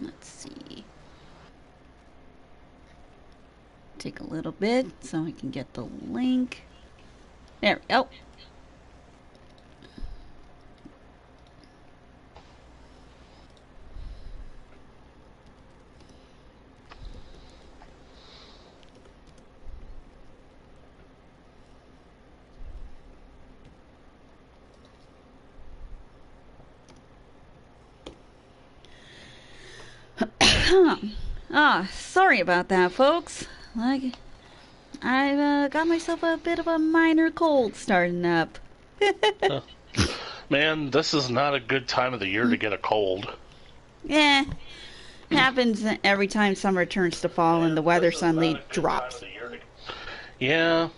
Let's see. Take a little bit so I can get the link. There we go. Sorry about that, folks. Like, I've got myself a bit of a minor cold starting up. Man, this is not a good time of the year to get a cold. Yeah, happens every time summer turns to fall and the weather suddenly drops. Yeah,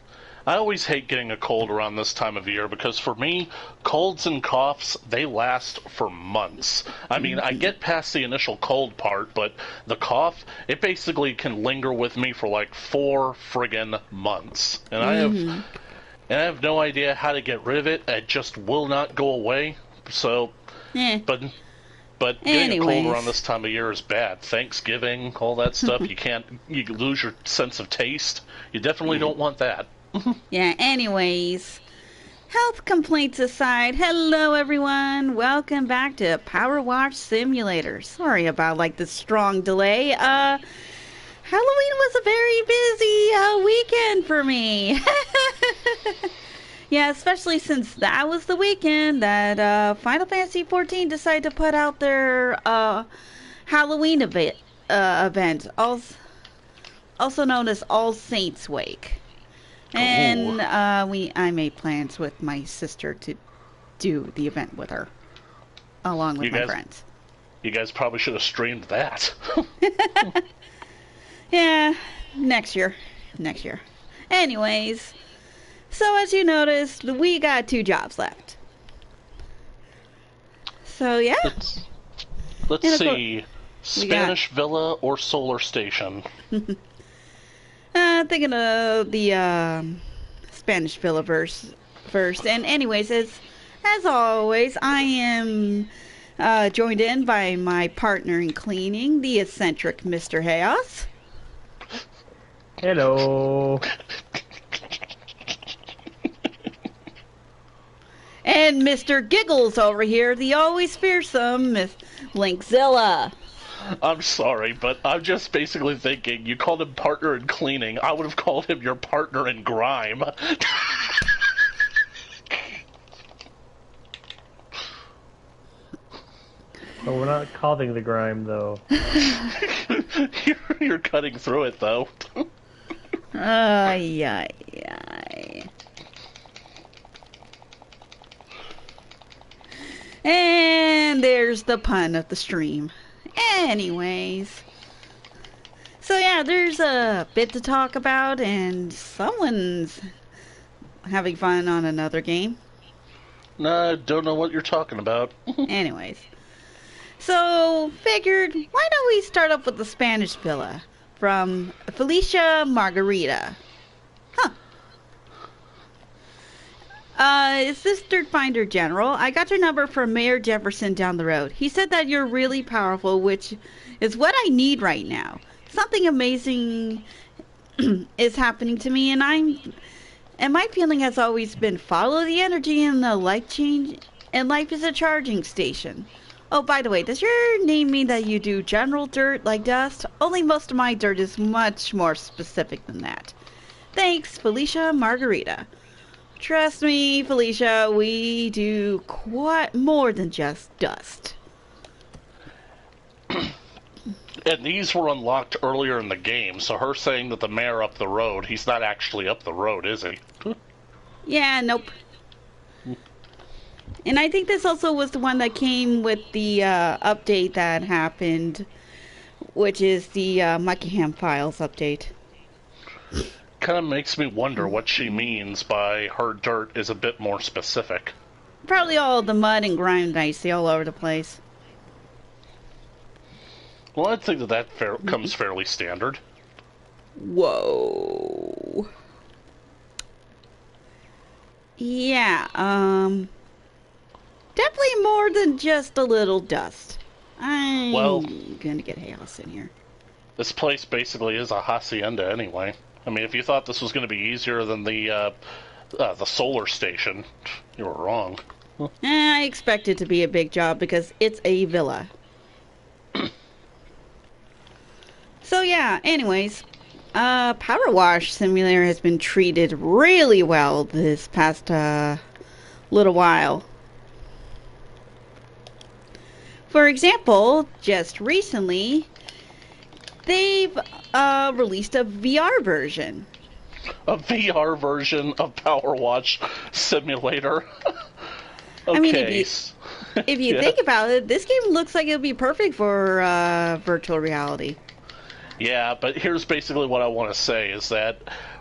I always hate getting a cold around this time of year because for me, colds and coughs, they last for months. I mean, I get past the initial cold part, but the cough, it basically can linger with me for like 4 friggin' months. And I have no idea how to get rid of it. It just will not go away. So, but getting a cold around this time of year is bad. Thanksgiving, all that stuff, you lose your sense of taste. You definitely don't want that. Yeah, anyways, health complaints aside, hello everyone. Welcome back to PowerWash Simulator. Sorry about the strong delay. Halloween was a very busy weekend for me. Yeah, especially since that was the weekend that Final Fantasy XIV decided to put out their Halloween event, also known as All Saints Wake. And I made plans with my sister to do the event with her, along with my friends. You guys probably should have streamed that. Yeah, next year. Anyways, so as you noticed, we got 2 jobs left. So yeah. Let's see. Spanish Villa or Solar Station? Thinking of the Spanish Villa first. And anyways, as always, I am joined in by my partner in cleaning, the eccentric Mr. Chaos. Hello. And Mr. Giggles over here, the always fearsome Miss Linkzilla. I'm sorry, but I'm just basically thinking, you called him partner in cleaning. I would have called him your partner in grime. Well, we're not calling the grime, though. You're cutting through it, though. Ay, ay, ay. And there's the pun of the stream. Anyways. So yeah, there's a bit to talk about, and someone's having fun on another game. Nah, don't know what you're talking about. Anyways. So, figured, why don't we start up with the Spanish Villa from Felicia Margarita. Is this Dirt Finder General? I got your number from Mayor Jefferson down the road. He said that you're really powerful, which is what I need right now. Something amazing is happening to me, and my feeling has always been follow the energy and the life change, and life is a charging station. Oh, by the way, does your name mean that you do general dirt like dust? Only most of my dirt is much more specific than that. Thanks, Felicia Margarita. Trust me, Felicia, we do quite more than just dust. And these were unlocked earlier in the game, so her saying that the mayor up the road, he's not actually up the road, is he? Yeah, nope. And I think this also was the one that came with the update that happened, which is the Muckingham Files update. Kind of makes me wonder what she means by her dirt is a bit more specific. Probably all the mud and grime that I see all over the place. Well, I'd think that comes fairly standard. Whoa. Yeah, definitely more than just a little dust. Well, I'm gonna get chaos in here. this place basically is a hacienda anyway. I mean, if you thought this was going to be easier than the solar station, you were wrong. I expect it to be a big job because it's a villa. So yeah, anyways, PowerWash Simulator has been treated really well this past little while. For example, just recently, they've released a VR version. A VR version of PowerWash Simulator. Okay. I mean, if you Yeah. think about it, this game looks like it'll be perfect for virtual reality. Yeah, but here's basically what I want to say is that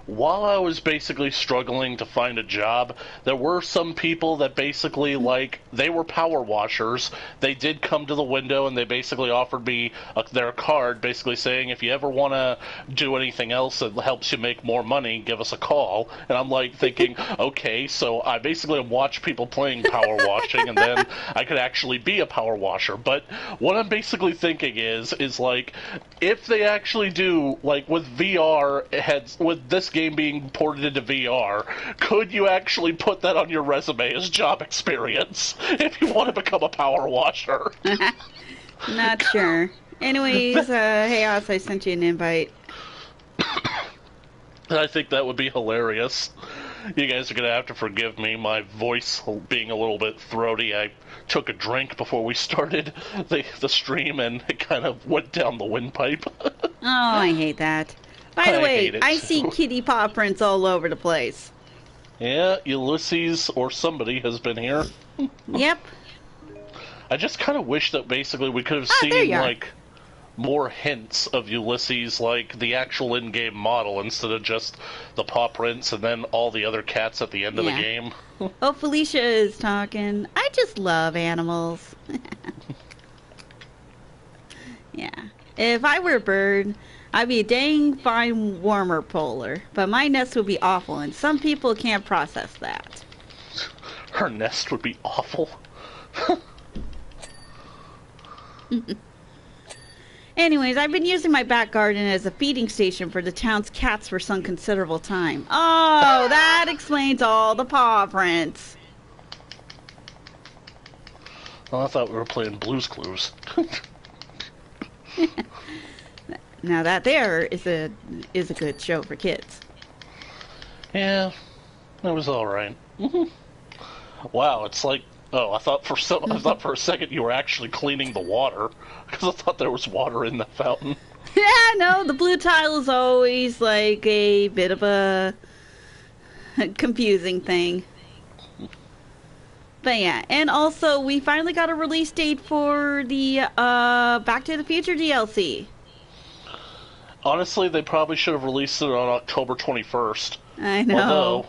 while I was basically struggling to find a job, there were some people that basically, like, they were power washers. They did come to the window and they basically offered me their card, basically saying, if you ever want to do anything else that helps you make more money, give us a call. And I'm like thinking, okay, so I basically watch people playing power washing and then I could actually be a power washer. But what I'm basically thinking is like, if they actually do, like, with VR heads, with this game being ported into VR, could you actually put that on your resume as job experience if you want to become a power washer? Not sure. Anyways, Chaos, I sent you an invite. I think that would be hilarious. You guys are going to have to forgive me, my voice being a little bit throaty. I took a drink before we started the stream, and it kind of went down the windpipe. Oh, I hate that. By the I hate way, it I too. see kitty paw prints all over the place. Yeah, Ulysses or somebody has been here. Yep. I just kind of wish that basically we could have there seen, you are. like, more hints of Ulysses, like the actual in-game model, instead of just the paw prints and then all the other cats at the end of the Yeah. game. Oh, Felicia is talking. I just love animals. Yeah. If I were a bird, I'd be a dang fine warmer polar, but my nest would be awful, and some people can't process that. Her nest would be awful. Anyways, I've been using my back garden as a feeding station for the town's cats for some considerable time. Oh, that explains all the paw prints. Well, I thought we were playing Blue's Clues. Now that there is a good show for kids. Yeah, that was all right. Wow, it's like, oh, I thought for a second you were actually cleaning the water, because I thought there was water in the fountain. Yeah, no, the blue tile is always like a bit of a confusing thing. But yeah, and also we finally got a release date for the Back to the Future DLC. Honestly, they probably should have released it on October 21st. I know. Although,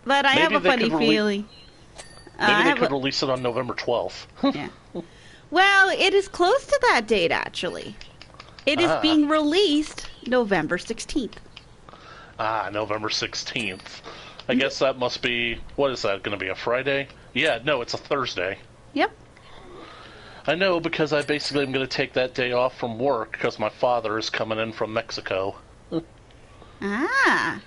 But I have maybe a they funny could feeling. maybe they could release it on November 12th. Yeah. Well, it is close to that date, actually. It is Ah. being released November 16th. Ah, November 16th. I guess that must be, what is that, going to be a Friday? Yeah, no, it's a Thursday. Yep. I know, because I basically am going to take that day off from work because my father is coming in from Mexico. Ah.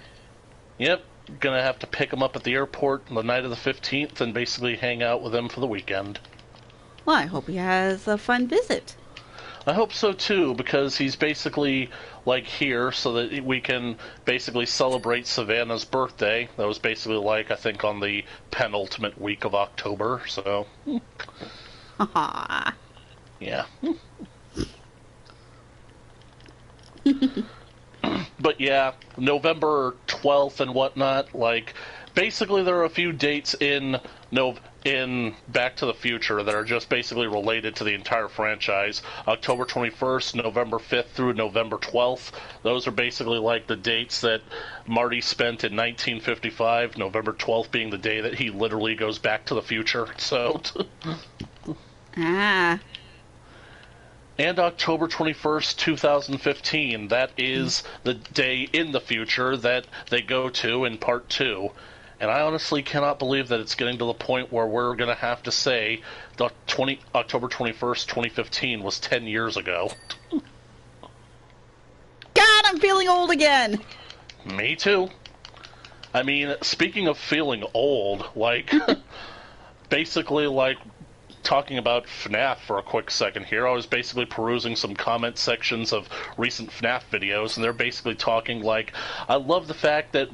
Yep, gonna have to pick him up at the airport the night of the 15th and basically hang out with him for the weekend. Well, I hope he has a fun visit. I hope so too, because he's basically like here so that we can basically celebrate Savannah's birthday. That was basically like, I think, on the penultimate week of October, so Aww. yeah. But yeah, November 12th and whatnot, like, basically there are a few dates in Back to the Future that are just basically related to the entire franchise. October 21st, November 5th through November 12th. Those are basically like the dates that Marty spent in 1955, November 12th being the day that he literally goes back to the future. So Ah. and October 21st, 2015. That is the day in the future that they go to in part 2. And I honestly cannot believe that it's getting to the point where we're going to have to say the October 21st, 2015 was 10 years ago. God, I'm feeling old again! Me too. I mean, speaking of feeling old, like, basically, like, talking about FNAF for a quick second here, I was basically perusing some comment sections of recent FNAF videos, and they're basically talking like, I love the fact that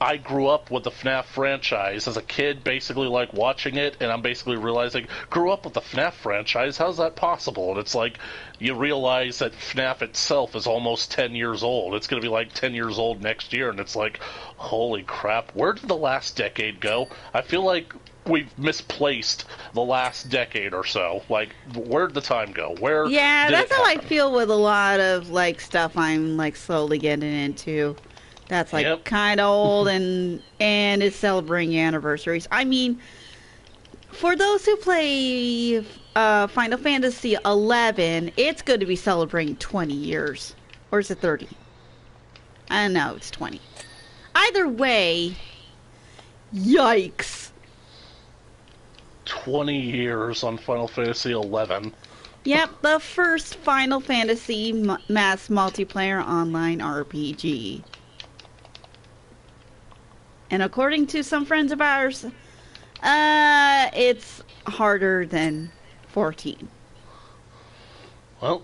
I grew up with the FNAF franchise as a kid, basically like watching it, and I'm basically realizing, grew up with the FNAF franchise, how's that possible? And it's like, you realize that FNAF itself is almost 10 years old. It's going to be like 10 years old next year, and it's like, holy crap, where did the last decade go? I feel like we've misplaced the last decade or so. Like, where'd the time go? Where? Yeah, that's how I happen? feel with a lot of like stuff I'm like slowly getting into. That's like Yep. kind of old and it's celebrating anniversaries. I mean, for those who play Final Fantasy 11, it's going to be celebrating 20 years, or is it 30? I don't know. It's 20. Either way, yikes. 20 years on Final Fantasy 11. Yep, the first Final Fantasy mass multiplayer online RPG. And according to some friends of ours, it's harder than 14. Well,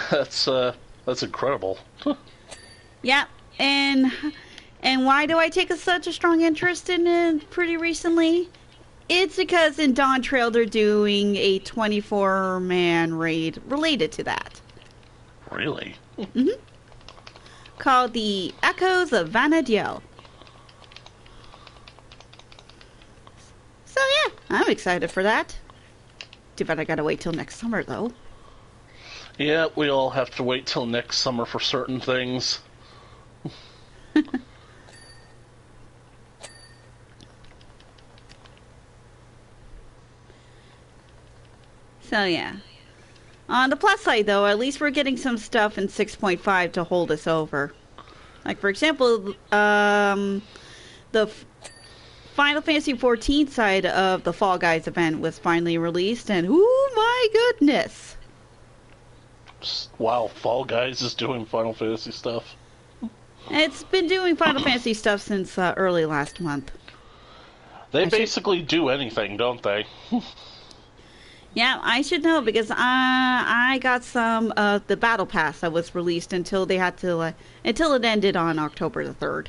that's incredible. Yep, and why do I take such a strong interest in it pretty recently? It's because in Dawn Trail they're doing a 24-man raid related to that. Really? Mm-hmm. Called the Echoes of Vana'diel. So yeah, I'm excited for that. Too bad I gotta wait till next summer though. Yeah, we all have to wait till next summer for certain things. So yeah. On the plus side though, at least we're getting some stuff in 6.5 to hold us over. Like for example, the Final Fantasy 14 side of the Fall Guys event was finally released, and oh my goodness! Wow, Fall Guys is doing Final Fantasy stuff. It's been doing Final Fantasy stuff since early last month. They basically do anything, don't they? Yeah, I should know because I got some the battle pass that was released until they had to until it ended on October the 3rd.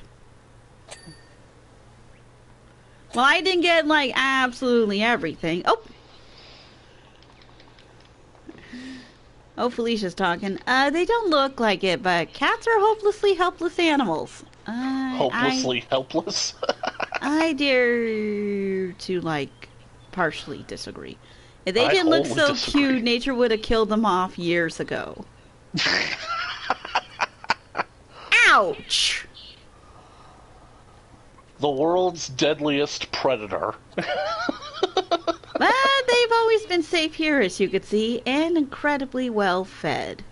Well, I didn't get like absolutely everything. Oh, Felicia's talking. They don't look like it, but cats are hopelessly helpless animals. Hopelessly helpless? I dare to like partially disagree. If they I didn't look wholly so disagree. cute, nature would have killed them off years ago. Ouch! The world's deadliest predator. But they've always been safe here, as you could see, and incredibly well fed.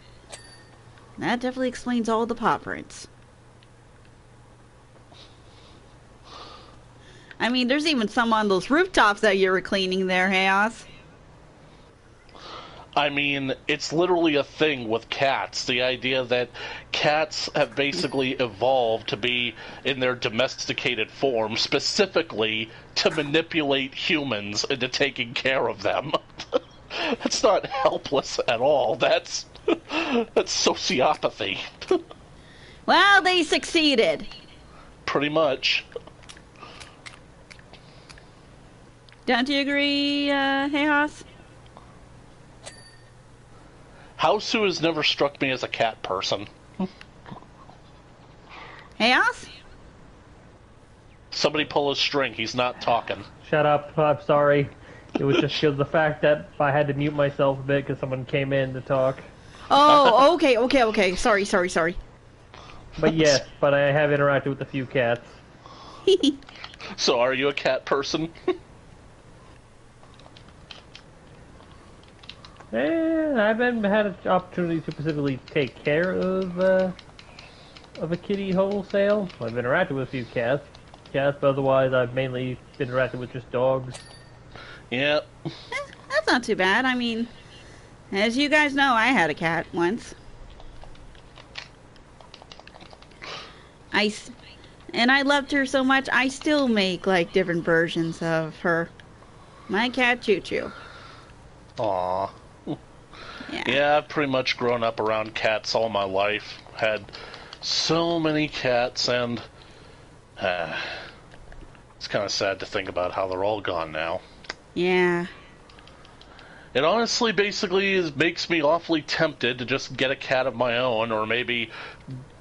That definitely explains all the paw prints. I mean, there's even some on those rooftops that you were cleaning there, Chaos. I mean, it's literally a thing with cats. The idea that cats have basically evolved to be in their domesticated form, specifically to manipulate humans into taking care of them. That's not helpless at all. That's sociopathy. Well, they succeeded. Pretty much. Don't you agree, Chaos? Houseu has never struck me as a cat person. Chaos? Somebody pull his string. He's not talking. Shut up. I'm sorry. It was just because of the fact that I had to mute myself a bit because someone came in to talk. Oh, okay. Sorry. But yes, but I have interacted with a few cats. So, are you a cat person? And I haven't had an opportunity to specifically take care of a kitty wholesale. I've interacted with a few cats. cats, but otherwise I've mainly interacted with just dogs. Yeah. That's not too bad. I mean, as you guys know, I had a cat once. And I loved her so much, I still make, like, different versions of her. My cat, Choo Choo. Aw. Yeah. Yeah, I've pretty much grown up around cats all my life. Had so many cats, and it's kind of sad to think about how they're all gone now. Yeah. It honestly basically makes me awfully tempted to just get a cat of my own, or maybe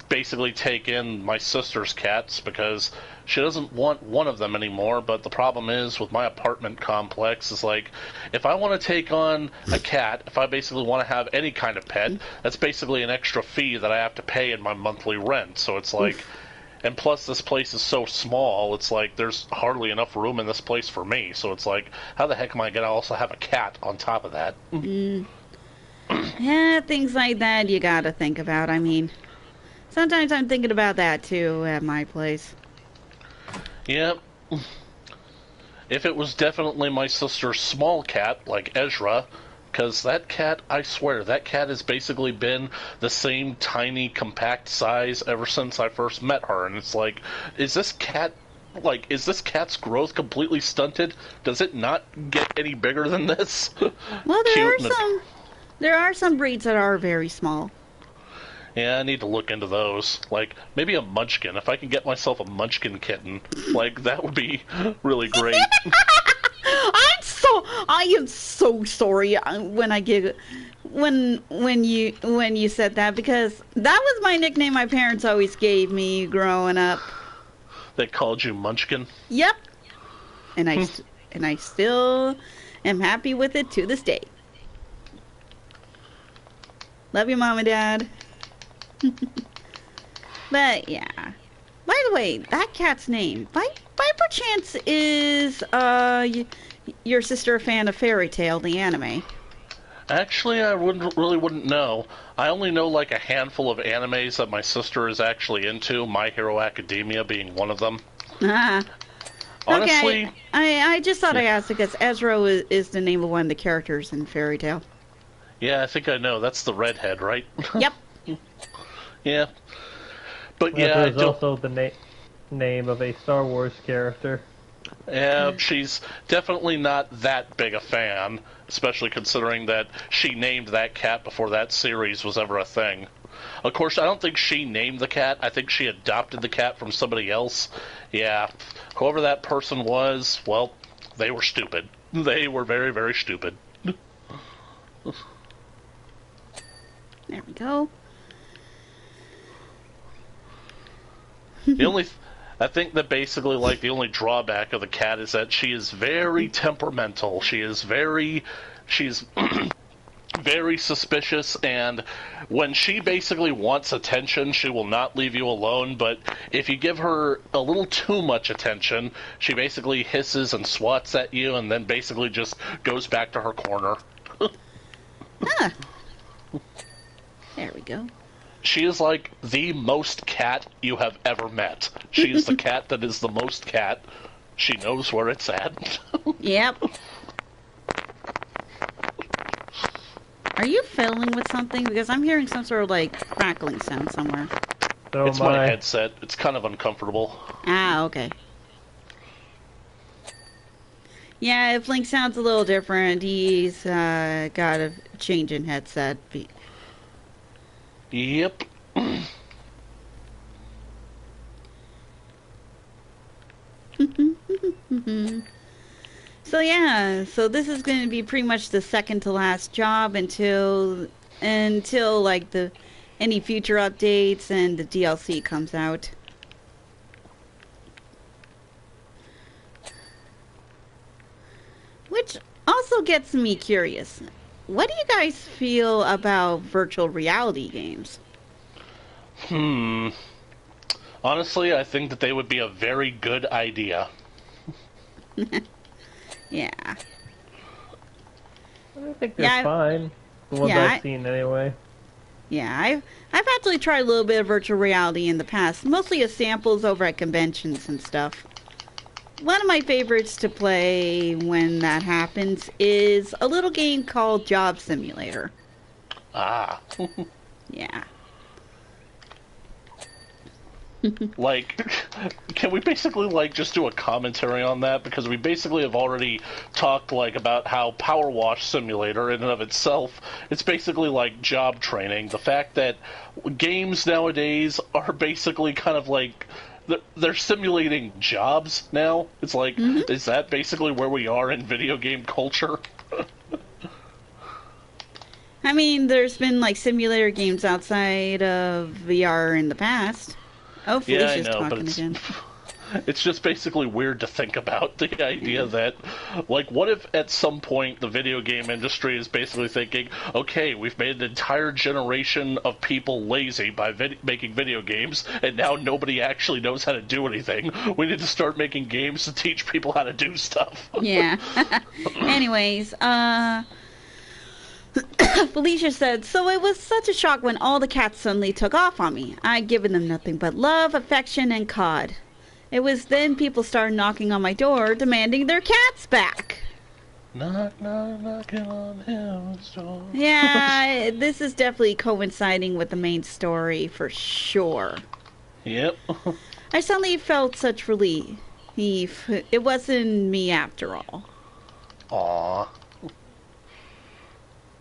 basically take in my sister's cats, because she doesn't want one of them anymore. But the problem is with my apartment complex is, like, if I want to take on a cat, if I basically want to have any kind of pet, that's basically an extra fee that I have to pay in my monthly rent. So it's like, and plus this place is so small, it's like there's hardly enough room in this place for me. So it's like, how the heck am I going to also have a cat on top of that? Yeah, things like that you gotta think about. I mean, sometimes I'm thinking about that too at my place. Yep. If it was definitely my sister's small cat, like Ezra, because that cat, I swear, that cat has basically been the same tiny, compact size ever since I first met her. And it's like, is this cat's growth completely stunted? Does it not get any bigger than this? Well, there are some breeds that are very small. Yeah, I need to look into those. Like, maybe a munchkin. If I can get myself a munchkin kitten, like, that would be really great. I am so sorry when you said that, because that was my nickname my parents always gave me growing up. They called you Munchkin? Yep. And I still am happy with it to this day. Love you, Mom and Dad. But yeah. By the way, that cat's name, by perchance, is your sister a fan of Fairy Tail, the anime? Actually, I wouldn't know. I only know like a handful of animes that my sister is actually into, My Hero Academia being one of them. Ah. Honestly, okay, I just thought I asked because Ezra is the name of one of the characters in Fairy Tail. Yeah, I think I know. That's the redhead, right? Yep. Yeah. But yeah, yeah, there's also the name of a Star Wars character. Yeah, she's definitely not that big a fan, especially considering that she named that cat before that series was ever a thing. Of course, I don't think she named the cat. I think she adopted the cat from somebody else. Yeah, whoever that person was, well, they were stupid. They were very, very stupid. There we go. I think that basically, like, the only drawback of the cat is that she is very temperamental. She's very suspicious, and when she basically wants attention, she will not leave you alone, but if you give her a little too much attention, she basically hisses and swats at you, and then basically just goes back to her corner. Huh. There we go. She is like the most cat you have ever met. She is the cat that is the most cat. She knows where it's at. Yep. Are you fiddling with something? Because I'm hearing some sort of, like, crackling sound somewhere. So It's my headset. It's kind of uncomfortable. Ah, okay. Yeah, if Link sounds a little different, he's got a change in headset. Yep. So yeah, so this is going to be pretty much the second to last job until like any future updates and the DLC comes out. Which also gets me curious. What do you guys feel about virtual reality games? Honestly, I think that they would be a very good idea. Yeah. I think they're fine. The ones I've seen anyway. Yeah, I've actually tried a little bit of virtual reality in the past, mostly as samples over at conventions and stuff. one of my favorites to play when that happens is a little game called Job Simulator. Ah. Yeah. Like, can we basically, like, just do a commentary on that? Because we basically have already talked, like, about how PowerWash Simulator, in and of itself, it's basically like job training. The fact that games nowadays are basically kind of like, they're simulating jobs now. It's like, is that basically where we are in video game culture? I mean, there's been, like, simulator games outside of VR in the past. Oh, Felicia's talking again. It's just basically weird to think about the idea that, like, what if at some point the video game industry is basically thinking, okay, we've made an entire generation of people lazy by making video games, and now nobody actually knows how to do anything. We need to start making games to teach people how to do stuff. Yeah. Anyways, Felicia said, so it was such a shock when all the cats suddenly took off on me. I'd given them nothing but love, affection, and cod. It was then people started knocking on my door, demanding their cats back. Knock, knock, knocking on heaven's door. Yeah, this is definitely coinciding with the main story for sure. Yep. I suddenly felt such relief. It wasn't me after all. Aww.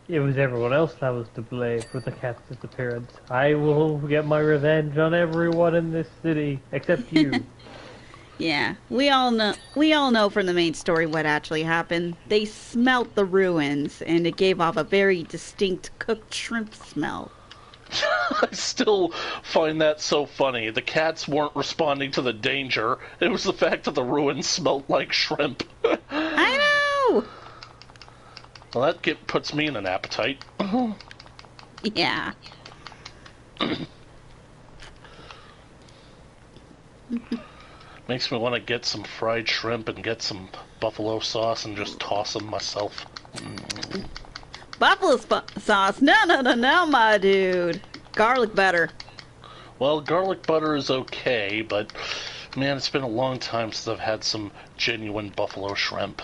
It was everyone else that was to blame for the cat's disappearance. I will get my revenge on everyone in this city, except you. Yeah, we all know from the main story what actually happened. They smelt the ruins, and it gave off a very distinct cooked shrimp smell. I still find that so funny. The cats weren't responding to the danger. It was the fact that the ruins smelled like shrimp. I know! Well, that puts me in an appetite. Yeah. Makes me want to get some fried shrimp and get some buffalo sauce and just toss them myself. Buffalo sauce? No, my dude. Garlic butter. Well, garlic butter is okay, but man, it's been a long time since I've had some genuine buffalo shrimp.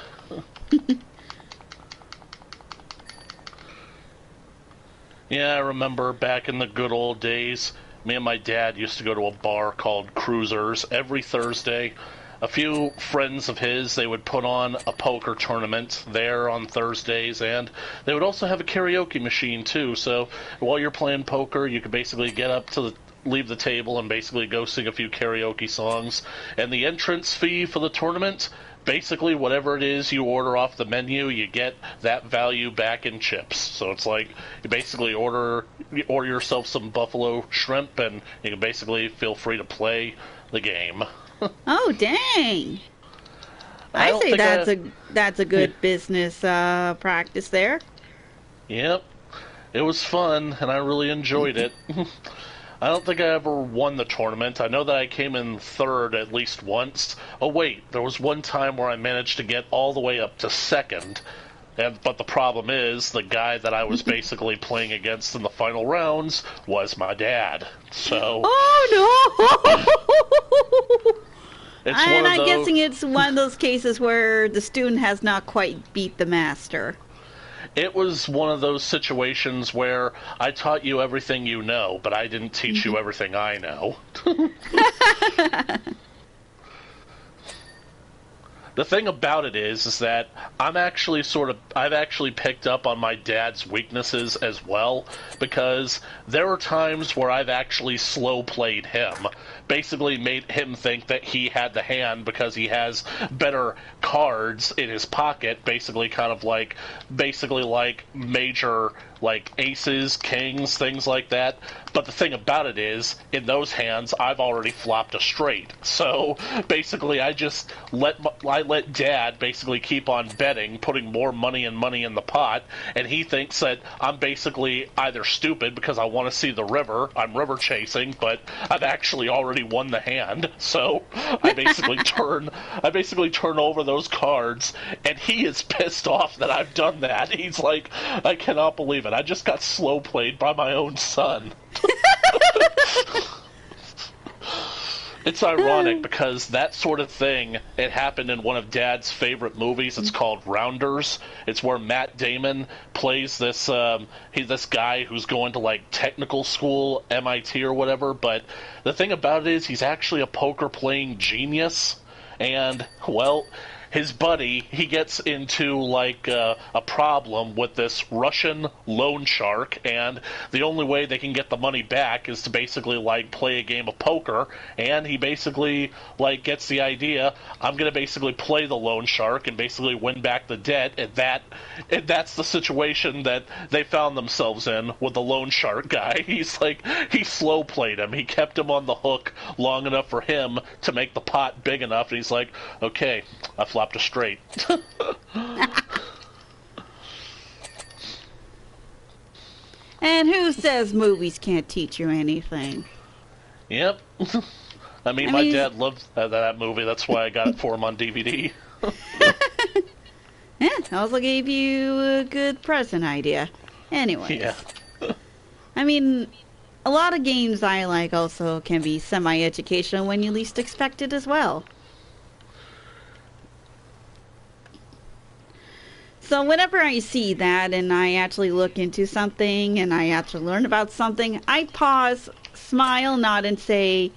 Yeah, I remember back in the good old days, me and my dad used to go to a bar called Cruisers every Thursday. A few friends of his, they would put on a poker tournament there on Thursdays, and they would also have a karaoke machine too, so while you're playing poker, you could basically get up to leave the table and basically go sing a few karaoke songs. And the entrance fee for the tournament, basically whatever it is you order off the menu, you get that value back in chips. So it's like you basically order yourself some buffalo shrimp, and you can basically feel free to play the game. Oh, dang. I say that's a good business practice there. Yep. It was fun, and I really enjoyed it. I don't think I ever won the tournament. I know that I came in third at least once. Oh, wait, there was one time where I managed to get all the way up to second. But the problem is, the guy that I was basically playing against in the final rounds was my dad. So... Oh, no! I'm guessing it's one of those cases where the student has not quite beat the master. It was one of those situations where I taught you everything you know, but I didn't teach you everything I know. The thing about it is that I've actually picked up on my dad's weaknesses as well, because there are times where I've actually slow played him, basically made him think that he had the hand because he has better cards in his pocket, basically like major like aces, kings, things like that. But the thing about it is, in those hands, I've already flopped a straight. So basically, I just let Dad basically keep on betting, putting more money in the pot, and he thinks that I'm basically either stupid because I want to see the river, I'm river chasing, but I've actually already won the hand. So I basically turn over those cards, and he is pissed off that I've done that. He's like, I cannot believe it. I just got slow played by my own son. It's ironic because that sort of thing, it happened in one of Dad's favorite movies. It's called Rounders. It's where Matt Damon plays this this guy who's going to like technical school, MIT or whatever. But the thing about it is he's actually a poker playing genius. And, well, his buddy, he gets into, like, a problem with this Russian loan shark, and the only way they can get the money back is to basically, like, play a game of poker, and he basically, like, gets the idea, I'm going to basically play the loan shark and basically win back the debt, and that's the situation that they found themselves in with the loan shark guy. He's, like, he slow-played him. He kept him on the hook long enough for him to make the pot big enough, and he's like, okay, I flopped a straight. And who says movies can't teach you anything? Yep. I mean, my dad loved that movie. That's why I got it for him on DVD. Yeah, also gave you a good present idea. Anyways. Yeah. I mean, a lot of games I like also can be semi-educational when you least expect it as well. So whenever I see that and I actually look into something and I actually learn about something, I pause, smile, nod, and say,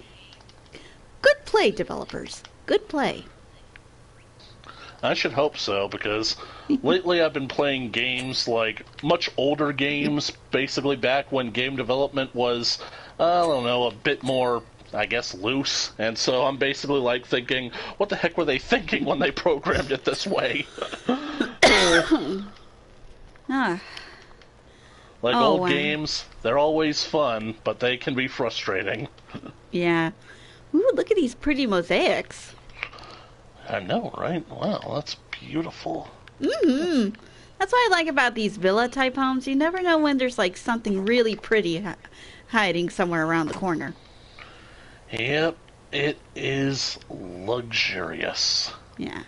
good play, developers. Good play. I should hope so, because lately I've been playing games, like, much older games, basically back when game development was, I don't know, a bit more, I guess, loose. And so I'm basically, like, thinking, what the heck were they thinking when they programmed it this way? Like, old games, they're always fun, but they can be frustrating. Yeah. Ooh, look at these pretty mosaics. I know, right? Wow, that's beautiful. Mm-hmm. That's what I like about these villa-type homes. You never know when there's, like, something really pretty hiding somewhere around the corner. Yep, it is luxurious. Yeah.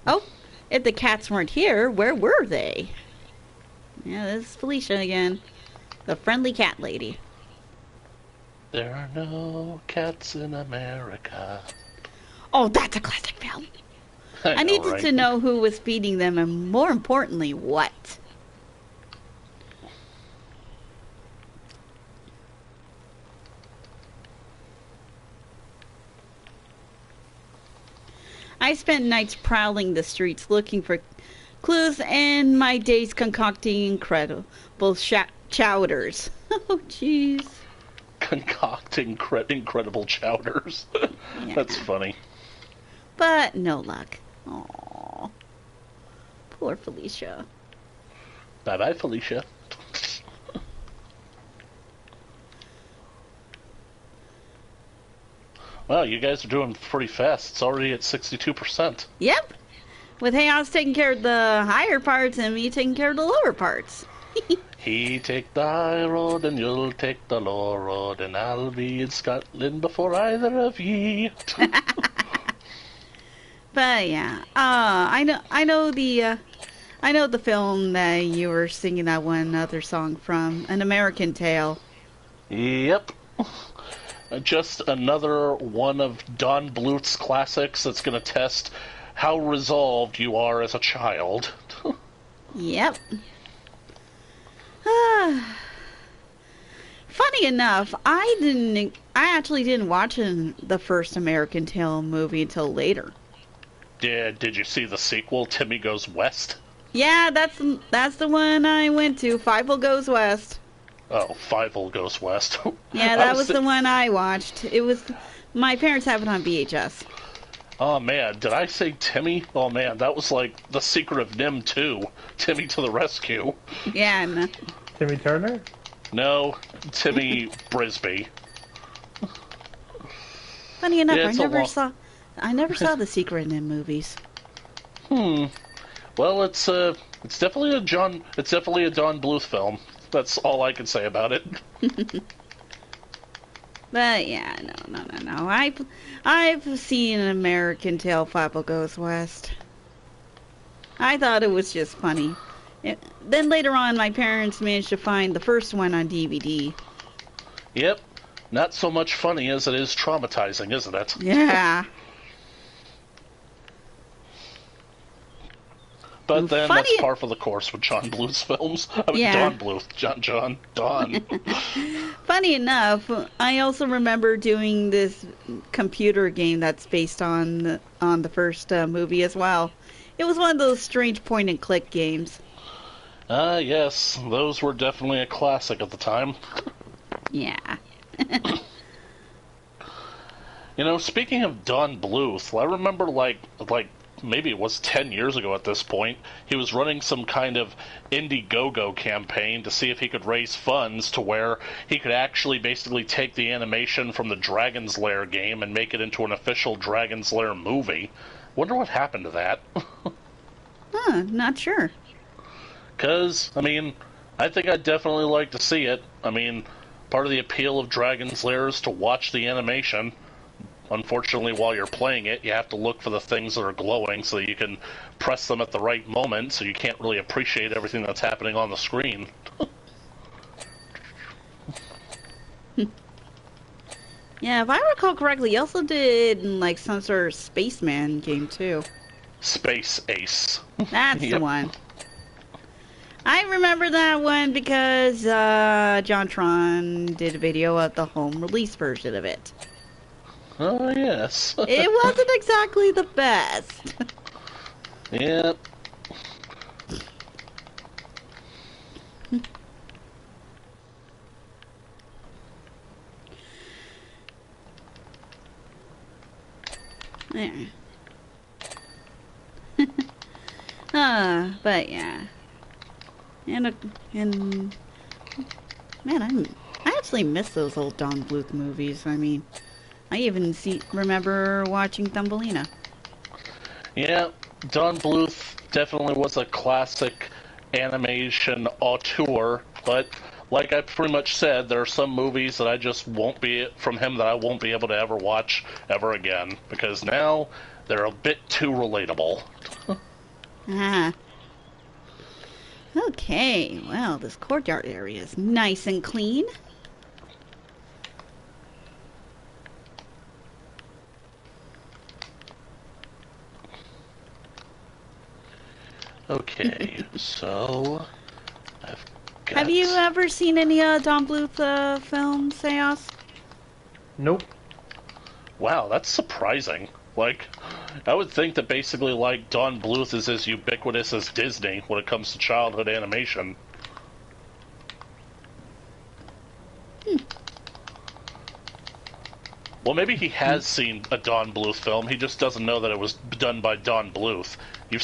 Oh, if the cats weren't here, where were they? Yeah, this is Felicia again. The friendly cat lady. There are no cats in America. Oh, that's a classic film. I needed right? to know who was feeding them and, more importantly, what. I spent nights prowling the streets looking for clues and my days concocting incredible chowders. Oh, jeez. Concocting incredible chowders. Yeah. That's funny. But no luck. Aww. Poor Felicia. Bye-bye, Felicia. Wow, you guys are doing pretty fast. It's already at 62%. Yep. With Chaos taking care of the higher parts and me taking care of the lower parts. He take the high road and you'll take the low road, and I'll be in Scotland before either of ye. But yeah, I know the film that you were singing that one other song from, An American Tail. Yep. Just another one of Don Bluth's classics that's going to test how resolved you are as a child. Yep. Funny enough, I actually didn't watch the first American Tail movie until later. Did you see the sequel, Timmy Goes West? Yeah, that's the one I went to, Fievel Goes West. Oh, Fievel Goes West. Yeah, that was the one I watched. It was, my parents have it on VHS. Oh man, did I say Timmy? Oh man, that was like The Secret of Nim 2. Timmy to the rescue. Yeah, no. Timmy Turner? No, Timmy Brisby. Funny enough, Yeah, I never saw the Secret of Nim movies. Well, it's definitely a Don Bluth film. That's all I can say about it. But yeah, no. I've seen An American Tail, Fievel Goes West. I thought it was just funny. Then later on, my parents managed to find the first one on DVD. Yep. not so much funny as it is traumatizing, isn't it? Yeah. But then Funny. that's par for the course with John Bluth's films. I mean, Yeah. Don Bluth. Don. Funny enough, I also remember doing this computer game that's based on the first movie as well. It was one of those strange point-and-click games. Yes, those were definitely a classic at the time. Yeah. You know, speaking of Don Bluth, I remember like maybe it was 10 years ago at this point, he was running some kind of Indiegogo campaign to see if he could raise funds to where he could actually basically take the animation from the Dragon's Lair game and make it into an official Dragon's Lair movie. Wonder what happened to that. Huh, not sure. Because, I mean, I think I'd definitely like to see it. I mean, part of the appeal of Dragon's Lair is to watch the animation. Unfortunately, while you're playing it, you have to look for the things that are glowing so that you can press them at the right moment, so you can't really appreciate everything that's happening on the screen. Yeah, if I recall correctly, he also did like some sort of spaceman game too. Space Ace. That's Yep. the one. I remember that one because JonTron did a video of the home release version of it. Oh, yes. It wasn't exactly the best. Yep. Yeah. But yeah. And man, I actually miss those old Don Bluth movies. I mean, I even remember watching Thumbelina. Yeah, Don Bluth definitely was a classic animation auteur, but like I pretty much said, there are some movies that I just won't be from him that I won't be able to ever watch ever again because now they're a bit too relatable. Ah. Okay, well, this courtyard area is nice and clean. Okay, so I've got... Have you ever seen any Don Bluth films, Seos? Nope. Wow, that's surprising. Like, I would think that basically, like, Don Bluth is as ubiquitous as Disney when it comes to childhood animation. Well, maybe he has seen a Don Bluth film. He just doesn't know that it was done by Don Bluth. You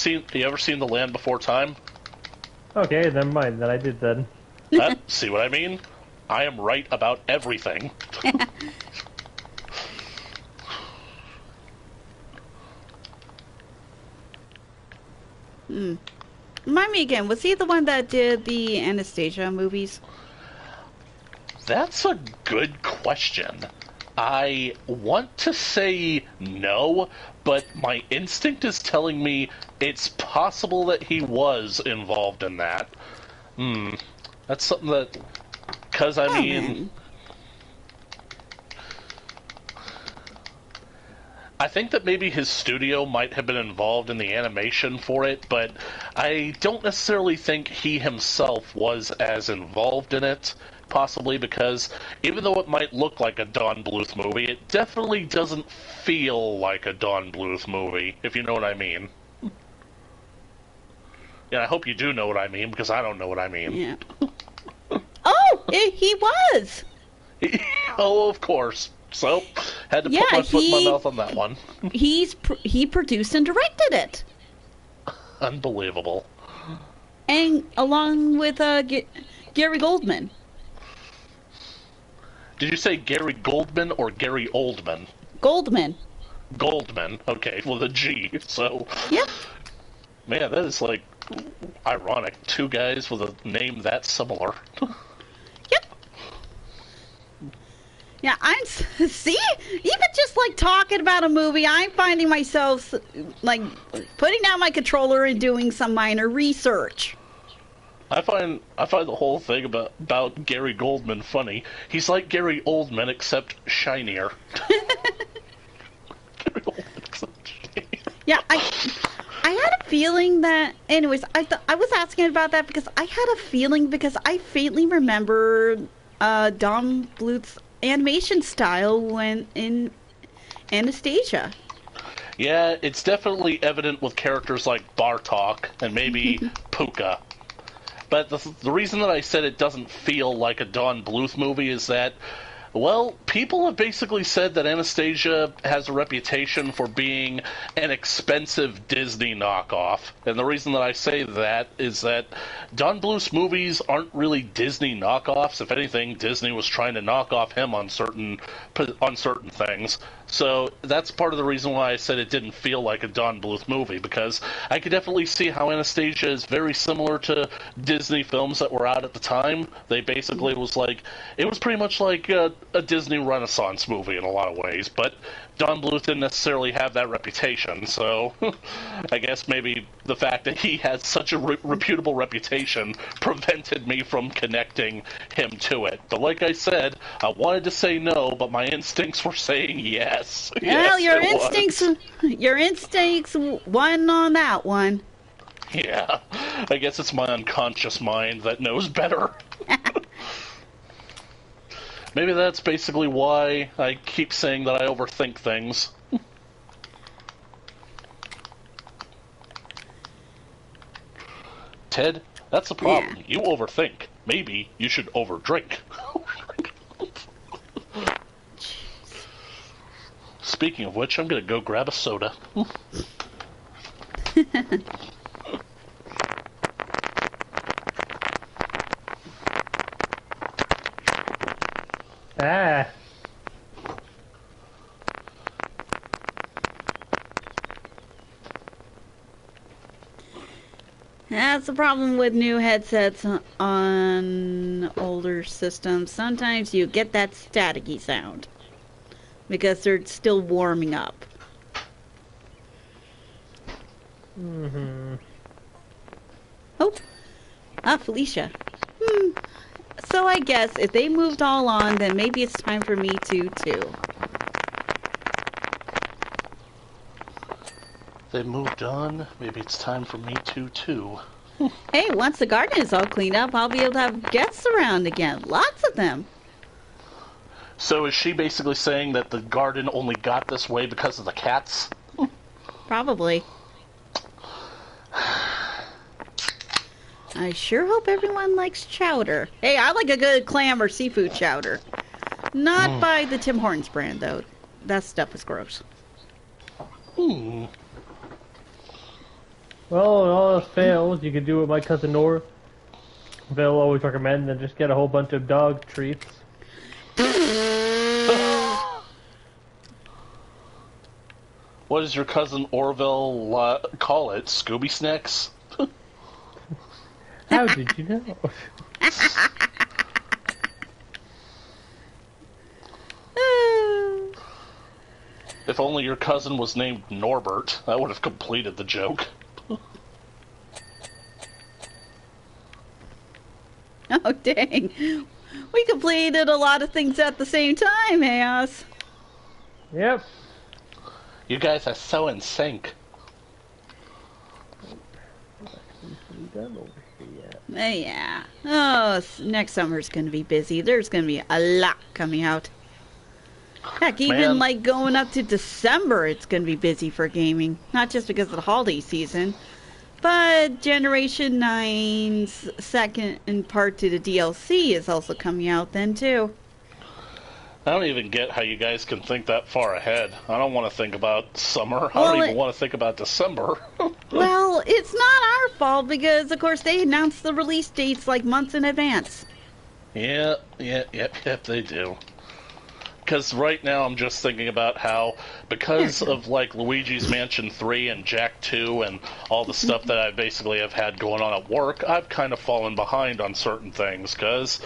ever seen The Land Before Time? Okay, never mind. Then I did then. See what I mean? I am right about everything. Remind me again, was he the one that did the Anastasia movies? That's a good question. I want to say no, but my instinct is telling me it's possible that he was involved in that. That's something that... Because, I mean... Man. I think that maybe his studio might have been involved in the animation for it, but I don't necessarily think he himself was as involved in it, possibly because even though it might look like a Don Bluth movie, it definitely doesn't feel like a Don Bluth movie, if you know what I mean. Yeah, I hope you do know what I mean, because I don't know what I mean. Yeah. Oh, he was! Oh, of course. So, had to Yeah, put my foot in my mouth on that one. He produced and directed it. Unbelievable. And along with Gary Goldman. Did you say Gary Goldman or Gary Oldman? Goldman. Goldman, okay, with a G, so... Yep. Man, that is, like, ironic. Two guys with a name that similar. Yep. Yeah, see? Even just, like, talking about a movie, I'm finding myself, like, putting down my controller and doing some minor research. I find the whole thing about Gary Goldman funny. He's like Gary Oldman except shinier. Gary Oldman except shinier. Yeah, I had a feeling that. Anyways, I was asking about that because I had a feeling because I faintly remember Don Bluth's animation style when in Anastasia. Yeah, it's definitely evident with characters like Bartok and maybe Puka. But the reason that I said it doesn't feel like a Don Bluth movie is that, well, people have basically said that Anastasia has a reputation for being an expensive Disney knockoff. And the reason that I say that is that Don Bluth's movies aren't really Disney knockoffs. If anything, Disney was trying to knock off him on certain things. So that's part of the reason why I said it didn't feel like a Don Bluth movie, because I could definitely see how Anastasia is very similar to Disney films that were out at the time. They basically it was pretty much like a Disney Renaissance movie in a lot of ways, but Don Bluth didn't necessarily have that reputation, so I guess maybe the fact that he had such a reputable reputation prevented me from connecting him to it. But like I said, I wanted to say no, but my instincts were saying yes. Well, Yes, your instincts won on that one. Yeah, I guess it's my unconscious mind that knows better. Maybe that's basically why I keep saying that I overthink things. Ted, that's the problem. Yeah. You overthink. Maybe you should overdrink. Speaking of which, I'm gonna go grab a soda. Ah. That's the problem with new headsets on older systems. Sometimes you get that staticky sound because they're still warming up. Mm-hmm. Oh, Felicia. So I guess if they moved all on, then maybe it's time for me to too. They moved on. Maybe it's time for me to too. Hey, once the garden is all cleaned up, I'll be able to have guests around again. Lots of them. So is she basically saying that the garden only got this way because of the cats? Probably. I sure hope everyone likes chowder. Hey, I like a good clam or seafood chowder. Not by the Tim Hortons brand, though. That stuff is gross. Hmm. Well, when all else fails, you can do what my cousin Nora. They'll always recommend and just get a whole bunch of dog treats. What does your cousin Orville call it? Scooby Snacks? How did you know? If only your cousin was named Norbert, that would have completed the joke. Oh, dang. We completed a lot of things at the same time, Chaos. Yep. You guys are so in sync. Yeah. Oh, next summer's going to be busy. There's going to be a lot coming out. Heck, even like going up to December, it's going to be busy for gaming. Not just because of the holiday season, but Generation 9's second part to the DLC is also coming out then, too. I don't even get how you guys can think that far ahead. I don't want to think about summer. I don't even want to think about December. Well, it's not our fault because, of course, they announce the release dates like months in advance. Yep, they do. Because right now I'm just thinking about how, because of like Luigi's Mansion 3 and Jack 2 and all the stuff that I basically have had going on at work, I've kind of fallen behind on certain things. Because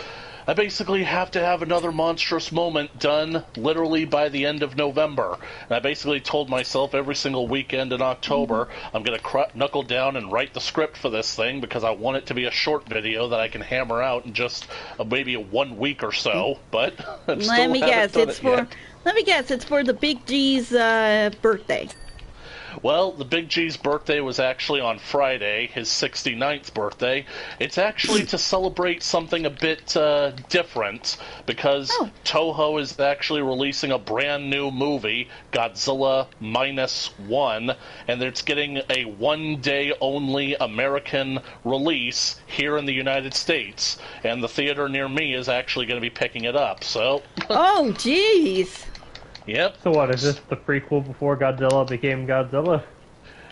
I basically have to have another monstrous moment done literally by the end of November. And I basically told myself every single weekend in October I'm going to knuckle down and write the script for this thing because I want it to be a short video that I can hammer out in just maybe 1 week or so. But I'm still Let me guess, it's for. Let me guess, it's for the Big G's birthday. Well, the Big G's birthday was actually on Friday, his 69th birthday. It's actually to celebrate something a bit different, because Toho is actually releasing a brand new movie, Godzilla -1, and it's getting a one-day-only American release here in the United States, and the theater near me is actually going to be picking it up, so... Oh, jeez! Yep. So what, is this the prequel before Godzilla became Godzilla?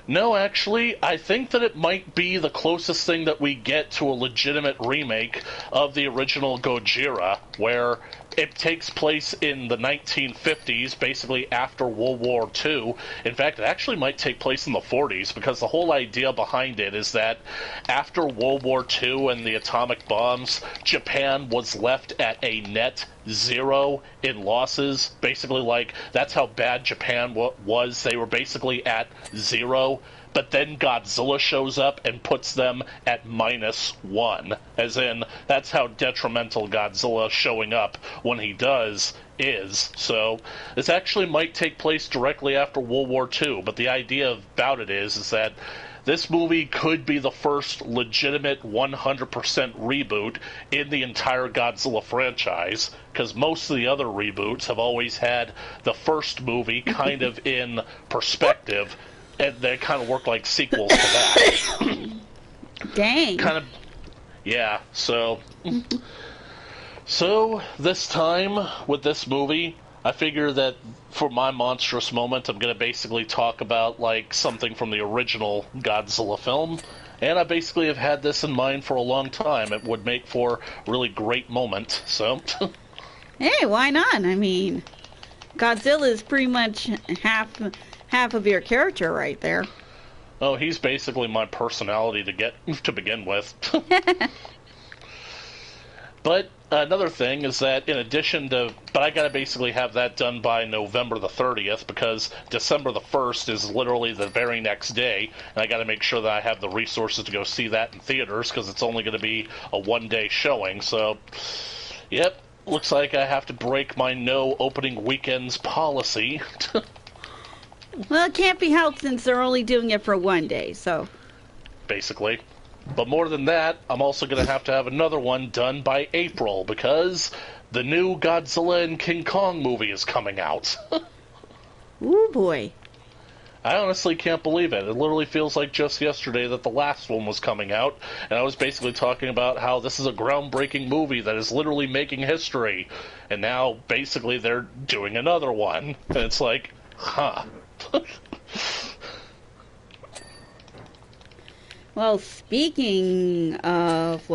No, actually, I think that it might be the closest thing that we get to a legitimate remake of the original Gojira, where it takes place in the 1950s, basically after World War II. In fact, it actually might take place in the 40s, because the whole idea behind it is that after World War II and the atomic bombs, Japan was left at a net zero in losses. Basically, like, that's how bad Japan was. They were basically at zero. But then Godzilla shows up and puts them at -1. As in, that's how detrimental Godzilla showing up when he does is. So, this actually might take place directly after World War II, but the idea about it is that this movie could be the first legitimate 100% reboot in the entire Godzilla franchise, because most of the other reboots have always had the first movie kind of in perspective, and they kind of work like sequels to that. Dang. Kind of, yeah, so... So, this time, with this movie, I figure that for my monstrous moment, I'm going to basically talk about, like, something from the original Godzilla film. And I basically have had this in mind for a long time. It would make for a really great moment, so... Hey, why not? I mean, Godzilla is pretty much half of your character right there. Oh, he's basically my personality to begin with. But another thing is that in addition to... But I gotta basically have that done by November the 30th, because December the 1st is literally the very next day, and I gotta make sure that I have the resources to go see that in theaters, because it's only gonna be a one-day showing, so... Yep, looks like I have to break my no opening weekends policy. Well, it can't be helped since they're only doing it for one day, so... Basically. But more than that, I'm also going to have another one done by April, because the new Godzilla and King Kong movie is coming out. Ooh, boy. I honestly can't believe it. It literally feels like just yesterday that the last one was coming out, and I was basically talking about how this is a groundbreaking movie that is literally making history, and now basically they're doing another one. And it's like, huh. Well, speaking of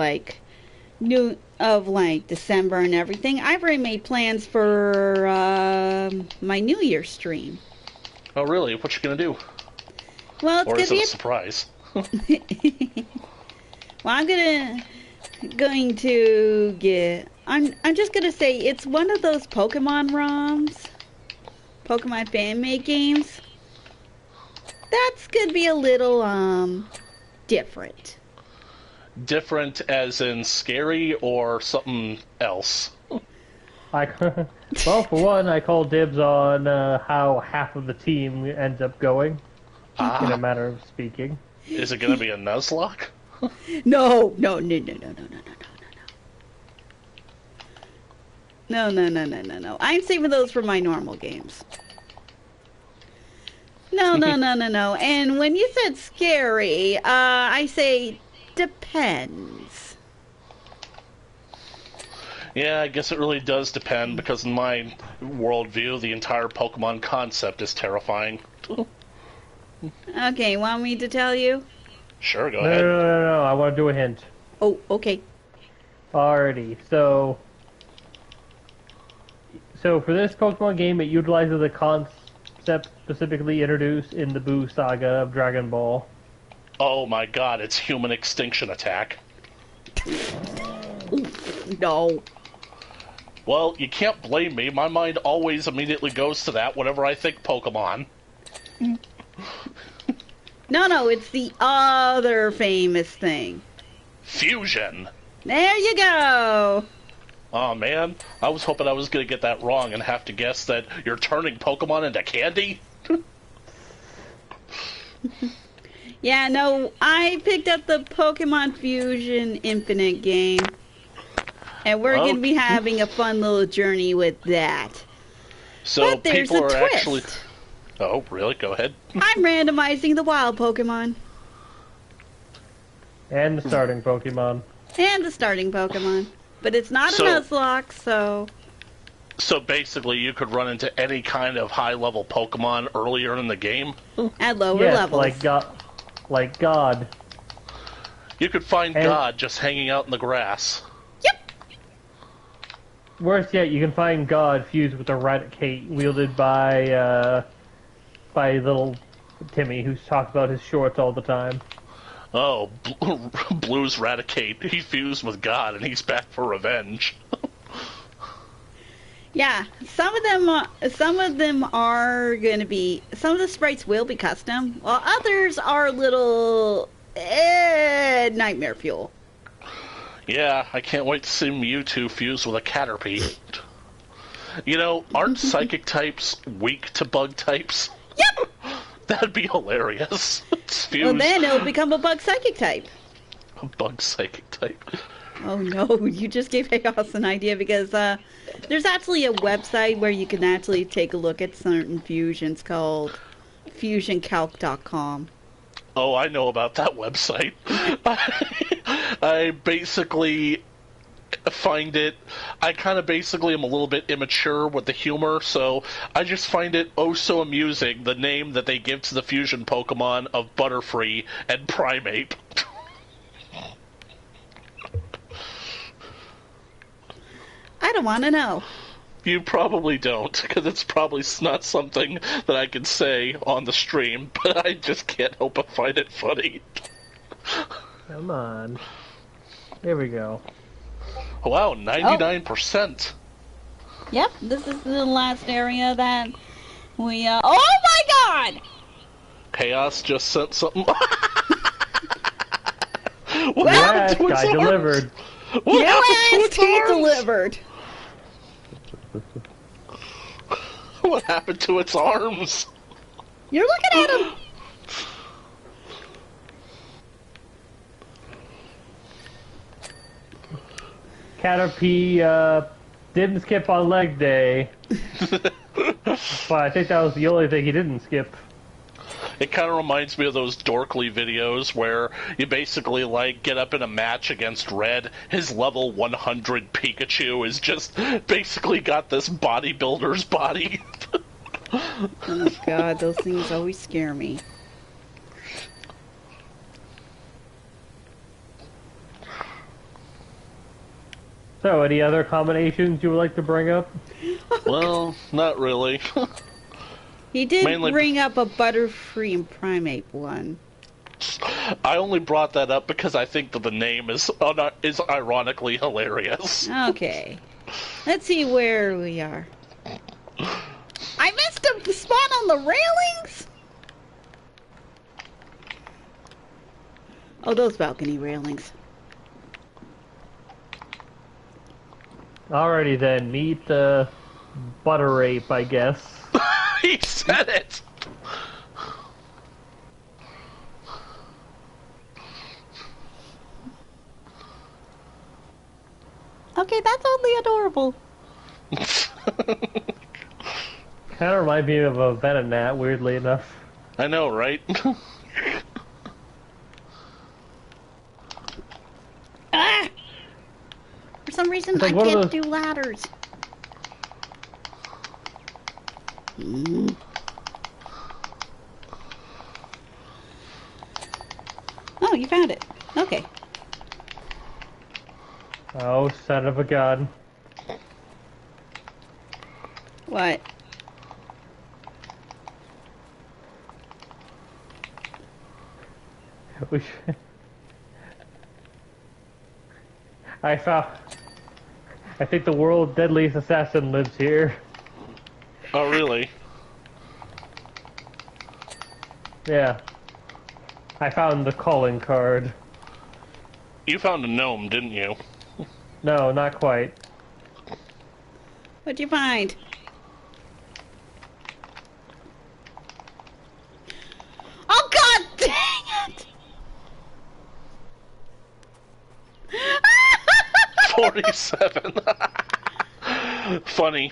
December and everything, I've already made plans for my New Year's stream. Oh, really? What you gonna do? Well, it's or gonna is be it a surprise? Well, I'm going to get. I'm just gonna say it's one of those Pokemon ROMs, Pokemon fan-made games. That's gonna be a little different. Different as in scary or something else? Well, for one, I call dibs on how half of the team ends up going, in a matter of speaking. Is it going to be a Nuzlocke? No. No. I'm saving those for my normal games. No. And when you said scary, I say depends. Yeah, I guess it really does depend, because in my worldview, the entire Pokemon concept is terrifying. Okay, want me to tell you? Sure, go ahead. No, I want to do a hint. Oh, okay. Alrighty, so for this Pokemon game, it utilizes a concept specifically introduced in the Boo saga of Dragon Ball. Oh my god, it's Human Extinction Attack. No. Well, you can't blame me. My mind always immediately goes to that whenever I think Pokemon. No, it's the other famous thing. Fusion. There you go. Oh man, I was hoping I was going to get that wrong and have to guess that you're turning Pokemon into candy. Yeah, no, I picked up the Pokemon Fusion Infinite game. And we're going to be having a fun little journey with that. So but there's people a are twist. actually... Oh, really? Go ahead. I'm randomizing the wild Pokemon. And the starting Pokemon. And the starting Pokemon. But it's not a Nuzlocke, so... So basically you could run into any kind of high-level Pokemon earlier in the game? At lower yes, levels. like God. You could find God just hanging out in the grass. Yep! Worse yet, you can find God fused with a Raticate wielded by little Timmy, who talks about his shorts all the time. Oh, Blue's Raticate. He fused with God, and he's back for revenge. Yeah, some of them are going to be... Some of the sprites will be custom, while others are little... nightmare fuel. Yeah, I can't wait to see Mewtwo fused with a Caterpie. You know, aren't psychic types weak to bug types? Yep! That'd be hilarious. Well, then it'll become a bug psychic type. A bug psychic type. Oh no, you just gave Chaos an idea because there's actually a website where you can actually take a look at certain fusions called fusioncalc.com. Oh, I know about that website. I basically find it... I kind of basically am a little bit immature with the humor, so I just find it oh so amusing, the name that they give to the fusion Pokemon of Butterfree and Primeape. I don't want to know. You probably don't, because it's probably not something that I can say on the stream, but I just can't help but find it funny. Come on. There we go. Wow, 99%. Yep, this is the last area that we, oh my god! Chaos just sent something. What Yeah, happened to its guy arms? delivered. What happened to its arms? delivered. What happened to its arms? You're looking at him. Caterpie didn't skip on leg day. But I think that was the only thing he didn't skip. It kind of reminds me of those dorkly videos where you basically, like, get up in a match against Red. His level 100 Pikachu is just basically got this bodybuilder's body. Oh god, those things always scare me. So, any other combinations you would like to bring up? Well, not really. He did Mainly- bring up a Butterfree and Primeape one. I only brought that up because I think that the name is ironically hilarious. Okay. Let's see where we are. I missed a spot on the railings? Oh, those balcony railings. Alrighty then, meet the Butter Ape, I guess. He said it! Okay, that's oddly adorable. Kind of reminds me of a Venonat, weirdly enough. I know, right? Ah! For some reason, It's like I one of can't those- do ladders. Oh, you found it. Okay. Oh, son of a gun. What? We should... I I think the world's deadliest assassin lives here. Oh, really? Yeah. I found the calling card. You found a gnome, didn't you? No, not quite. What'd you find? Oh God dang it! 47. Funny.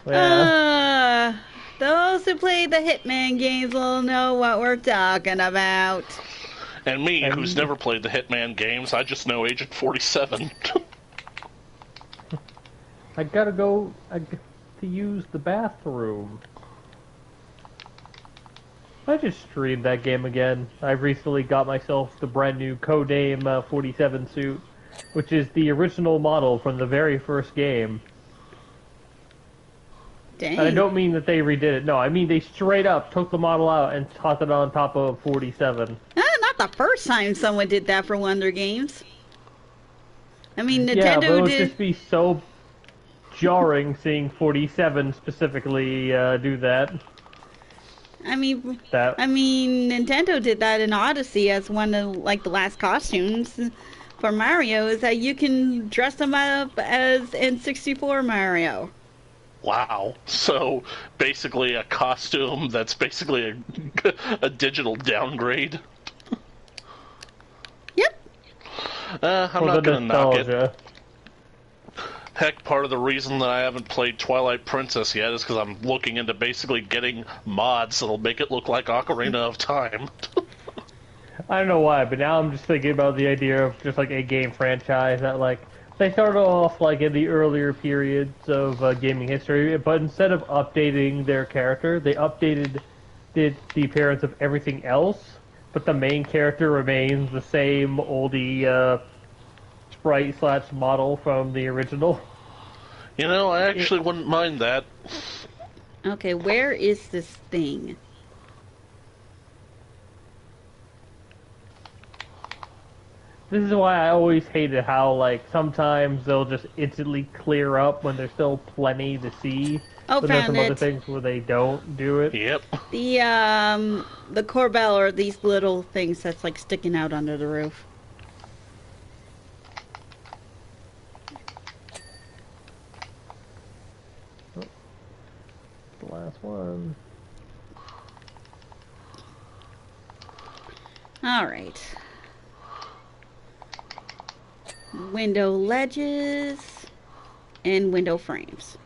Yeah. Those who play the Hitman games will know what we're talking about. And me, who's never played the Hitman games, I just know Agent 47. I gotta go to use the bathroom. I just streamed that game again. I recently got myself the brand new Codename 47 suit, which is the original model from the very first game. Dang. And I don't mean that they redid it. No, I mean they straight up took the model out and tossed it on top of 47. Not the first time someone did that for one of their games. I mean, Nintendo Yeah, but it would did. just be so jarring seeing 47 specifically do that. I mean, Nintendo did that in Odyssey as one of like the last costumes for Mario. Is that you can dress them up as N64 Mario. Wow. So, basically a costume that's basically a digital downgrade. Yep. I'm not gonna knock it. Heck, part of the reason that I haven't played Twilight Princess yet is because I'm looking into basically getting mods that'll make it look like Ocarina of Time. I don't know why, but now I'm just thinking about the idea of just like a game franchise that like they started off like in the earlier periods of gaming history, but instead of updating their character, they updated the appearance of everything else, but the main character remains the same oldie sprite / model from the original. You know, I actually wouldn't mind that. Okay, where is this thing? This is why I always hated how, like, sometimes they'll just instantly clear up when there's still plenty to see. Oh, but there's found some other it. things where they don't do it. Yep. The corbel are these little things that's like sticking out under the roof. The last one. All right. Window ledges and window frames.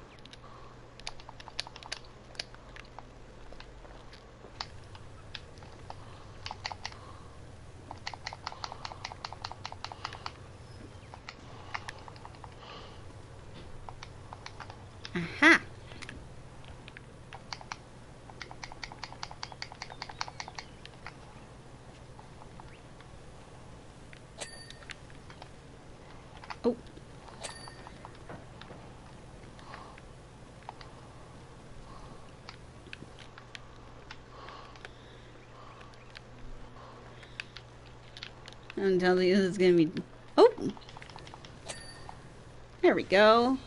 Aha. Oh. I'm telling you, this is gonna be. Oh. There we go.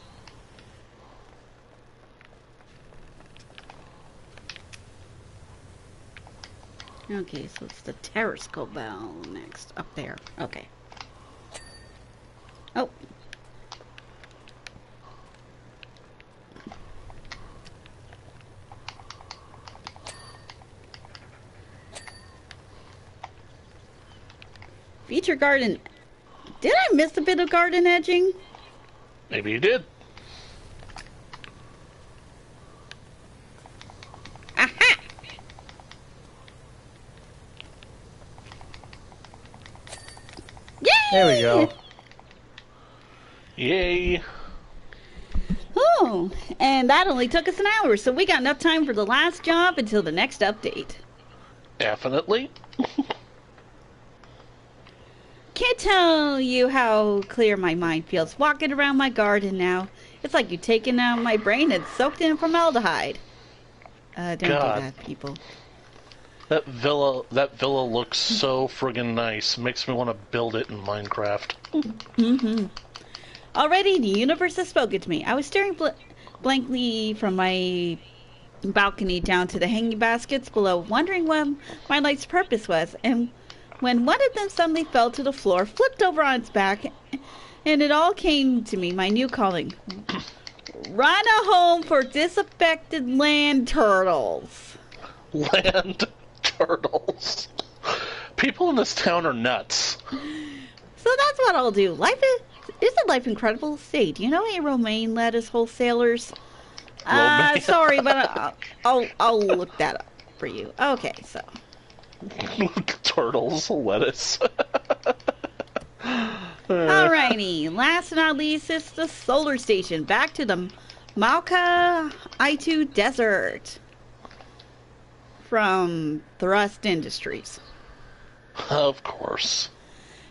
Okay, so it's the terrace bell next up there. Okay. Oh. Feature garden. Did I miss a bit of garden edging? Maybe you did. Aha! Yay! There we go. Yay. Oh, and that only took us an hour, so we got enough time for the last job until the next update. Definitely. Can't tell you how clear my mind feels walking around my garden now. It's like you've taken out my brain and soaked it in formaldehyde. Don't do God. that, people. That villa looks so friggin' nice. Makes me want to build it in Minecraft. Mm-hmm. Already, the universe has spoken to me. I was staring blankly from my balcony down to the hanging baskets below, wondering what my light's purpose was, and when one of them suddenly fell to the floor, flipped over on its back, and it all came to me, my new calling. Run a home for disaffected land turtles. Land turtles. People in this town are nuts. So that's what I'll do. Isn't life incredible? Say, do you know a romaine lettuce wholesalers? Sorry, but I'll look that up for you. Okay, so. Turtles, lettuce. Alrighty, last but not least is the solar station. Back to the Malka Itu Desert from Thrust Industries. Of course.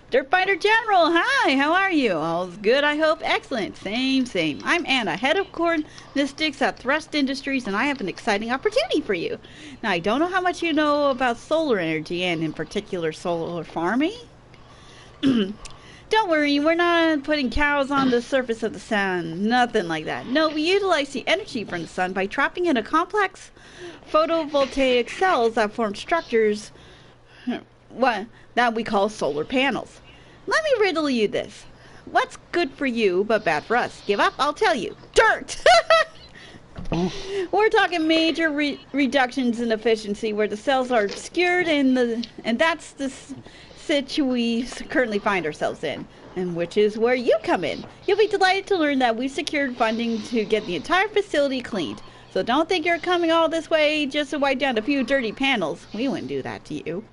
Dirt Fighter General, hi, how are you? All's good, I hope. Excellent. Same. I'm Anna, head of Cornistics at Thrust Industries, and I have an exciting opportunity for you. Now, I don't know how much you know about solar energy, and in particular solar farming. Don't worry, we're not putting cows on the surface of the sun. Nothing like that. No, we utilize the energy from the sun by trapping in a complex photovoltaic cells that form structures that we call solar panels. Let me riddle you this. What's good for you but bad for us? Give up, I'll tell you. Dirt! We're talking major reductions in efficiency where the cells are obscured and that's the situation we currently find ourselves in, and which is where you come in. You'll be delighted to learn that we secured funding to get the entire facility cleaned. So don't think you're coming all this way just to wipe down a few dirty panels. We wouldn't do that to you.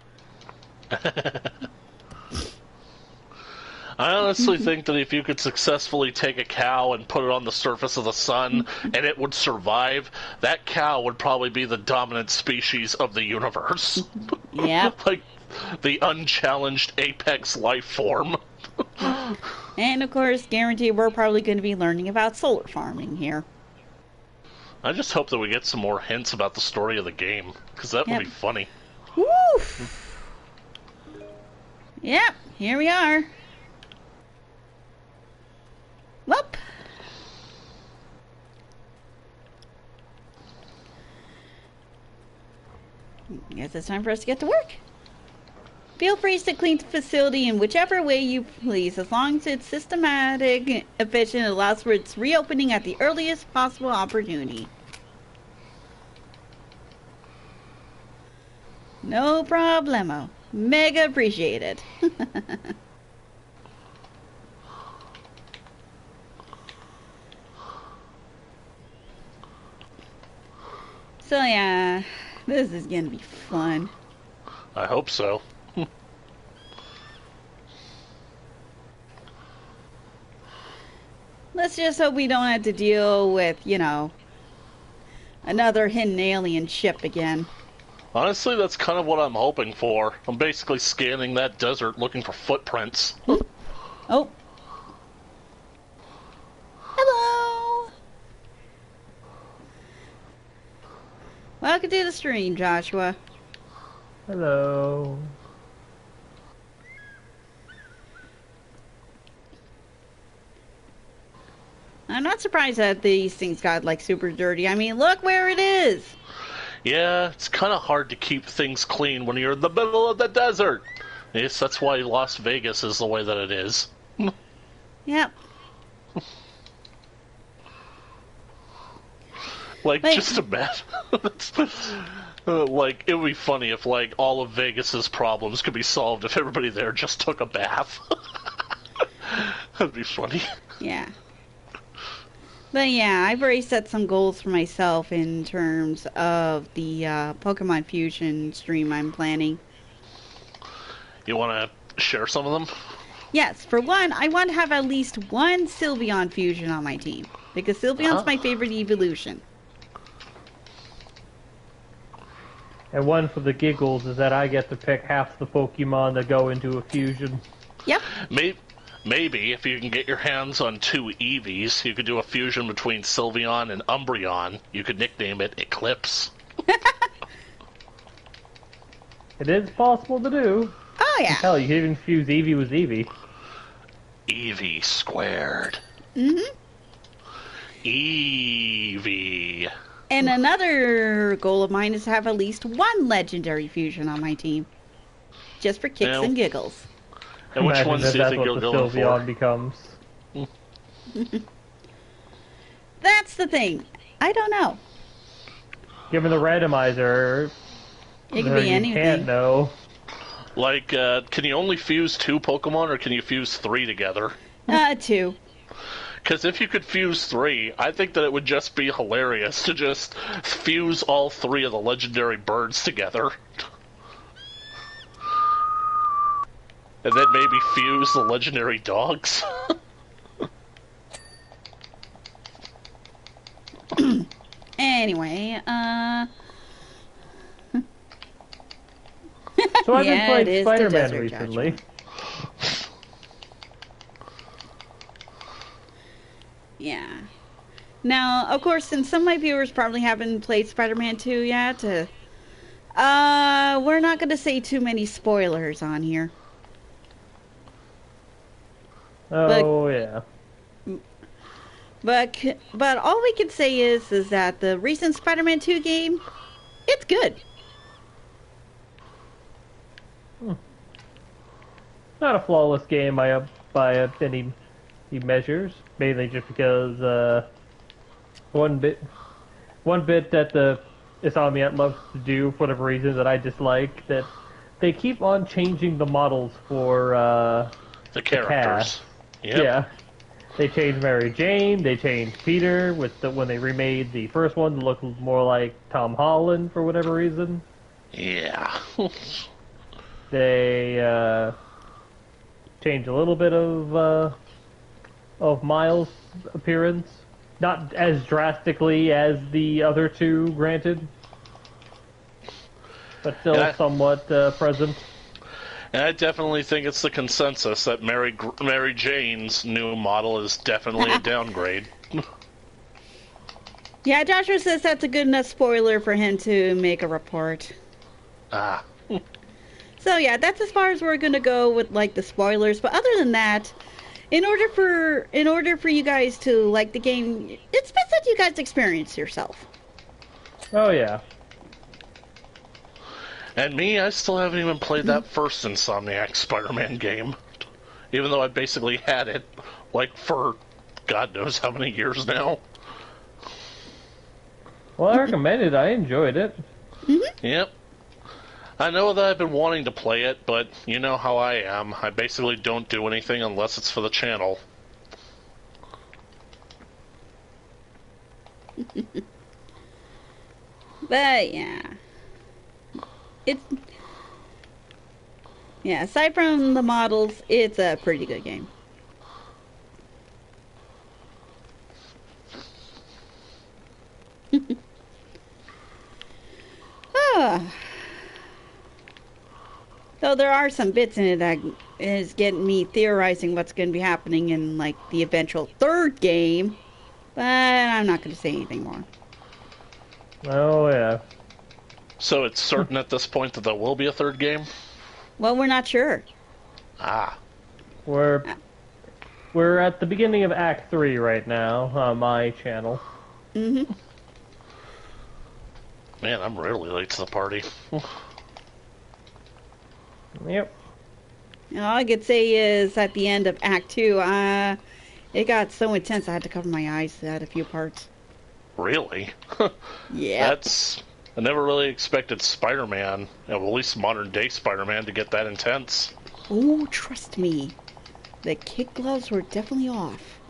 I honestly think that if you could successfully take a cow and put it on the surface of the sun and it would survive, that cow would probably be the dominant species of the universe. Yep. Like the unchallenged apex life form. And of course, guarantee we're probably going to be learning about solar farming here. I just hope that we get some more hints about the story of the game, because that would be funny. Woo! Yep, here we are. Whoop. Guess it's time for us to get to work. Feel free to clean the facility in whichever way you please, as long as it's systematic, efficient, and allows for its reopening at the earliest possible opportunity. No problemo. Mega appreciated. So yeah, this is gonna be fun. I hope so. Let's just hope we don't have to deal with, another hidden alien ship again. Honestly, that's kind of what I'm hoping for. I'm basically scanning that desert looking for footprints. Oh. Hello. Welcome to the stream, Joshua. Hello. I'm not surprised that these things got, super dirty. I mean, look where it is. Yeah, it's kind of hard to keep things clean when you're in the middle of the desert. Yes, that's why Las Vegas is the way that it is. Yep. Just imagine. It would be funny if, all of Vegas's problems could be solved if everybody there just took a bath. That'd be funny. Yeah. But yeah, I've already set some goals for myself in terms of the Pokemon Fusion stream I'm planning. You want to share some of them? Yes, for one, I want to have at least one Sylveon Fusion on my team. Because Sylveon's my favorite evolution. And one for the giggles is that I get to pick half the Pokemon that go into a fusion. Yep. Maybe if you can get your hands on 2 Eevees, you could do a fusion between Sylveon and Umbreon. You could nickname it Eclipse. It is possible to do. Oh, yeah. Hell, you can even fuse Eevee with Eevee. Eevee squared. Mm-hmm. Eevee. And another goal of mine is to have at least one legendary fusion on my team. Just for kicks and giggles. And which Imagine ones do you think you'll the go for? Sylveon becomes. That's the thing. I don't know. Given the randomizer, It could be you anything. can't know. Like, can you only fuse 2 Pokemon, or can you fuse 3 together? 2. Because if you could fuse 3, I think that it would just be hilarious to just fuse all 3 of the legendary birds together. And then maybe fuse the legendary dogs. Anyway, So I've Yeah, been it is playing the Spider-Man desert recently. judgment. Yeah. Now, of course, since some of my viewers probably haven't played Spider-Man 2 yet, we're not going to say too many spoilers on here. Oh, yeah. But all we can say is that the recent Spider-Man 2 game, it's good. Not a flawless game by any measures. Mainly just because one bit that the Insomniac loves to do for whatever reason that I dislike, that they keep on changing the models for The characters. Yep. Yeah. They changed Mary Jane, they changed Peter when they remade the first one to look more like Tom Holland for whatever reason. Yeah. They changed a little bit of Miles' appearance. Not as drastically as the other two, granted. But still Yeah. somewhat present. And I definitely think it's the consensus that Mary Jane's new model is definitely a downgrade. Yeah, Joshua says that's a good enough spoiler for him to make a report. Ah. So yeah, that's as far as we're gonna go with like the spoilers. But other than that, in order for you guys to like the game, it's best that you guys experience yourself. Oh yeah. And me, I still haven't even played that first Insomniac Spider-Man game. Even though I basically had it, like, for God knows how many years now. Well, I recommend it. I enjoyed it. Yep. I know that I've been wanting to play it, but you know how I am. I basically don't do anything unless it's for the channel. But yeah, aside from the models, it's a pretty good game. So there are some bits in it that is getting me theorizing what's going to be happening in like the eventual third game, but I'm not going to say anything more. Oh yeah. So it's certain at this point that there will be a third game? Well, we're not sure. Ah. We're at the beginning of Act 3 right now on my channel. Mm-hmm. Man, I'm really late to the party. Yep. All I could say is at the end of Act 2, it got so intense I had to cover my eyes at a few parts. Really? Yeah. I never really expected Spider-Man, at least modern-day Spider-Man, to get that intense. Oh, trust me. The kid gloves were definitely off.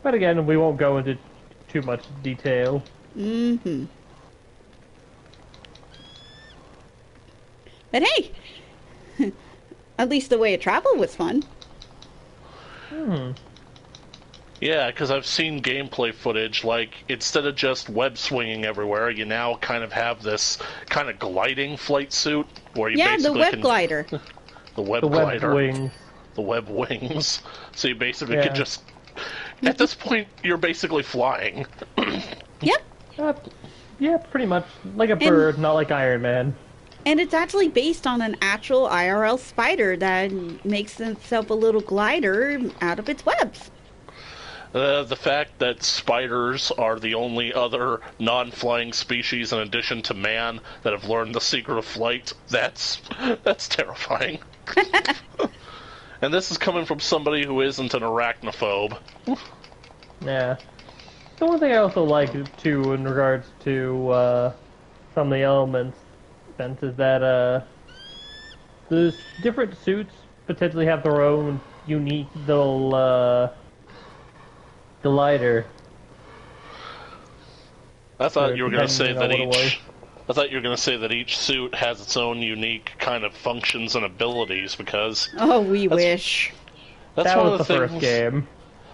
But again, we won't go into too much detail. Mm-hmm. But hey, at least the way it traveled was fun. Yeah, because I've seen gameplay footage, like, instead of just web swinging everywhere, you now kind of have this kind of gliding flight suit, where you basically the web glider. The web The glider. web wings. The web wings. So you basically Yeah. can just... At this point, you're basically flying. Yep. Yeah, pretty much. Like a bird, not like Iron Man. And it's actually based on an actual IRL spider that makes itself a little glider out of its webs. The fact that spiders are the only other non-flying species in addition to man that have learned the secret of flight, that's terrifying. And this is coming from somebody who isn't an arachnophobe. Yeah. The one thing I also like, too, in regards to some of the elements, is that the different suits potentially have their own unique little glider. I thought you were going to say that each. I thought you were going to say that each suit has its own unique kind of functions and abilities because. Oh, we wish. That's that one was of the the things, first game.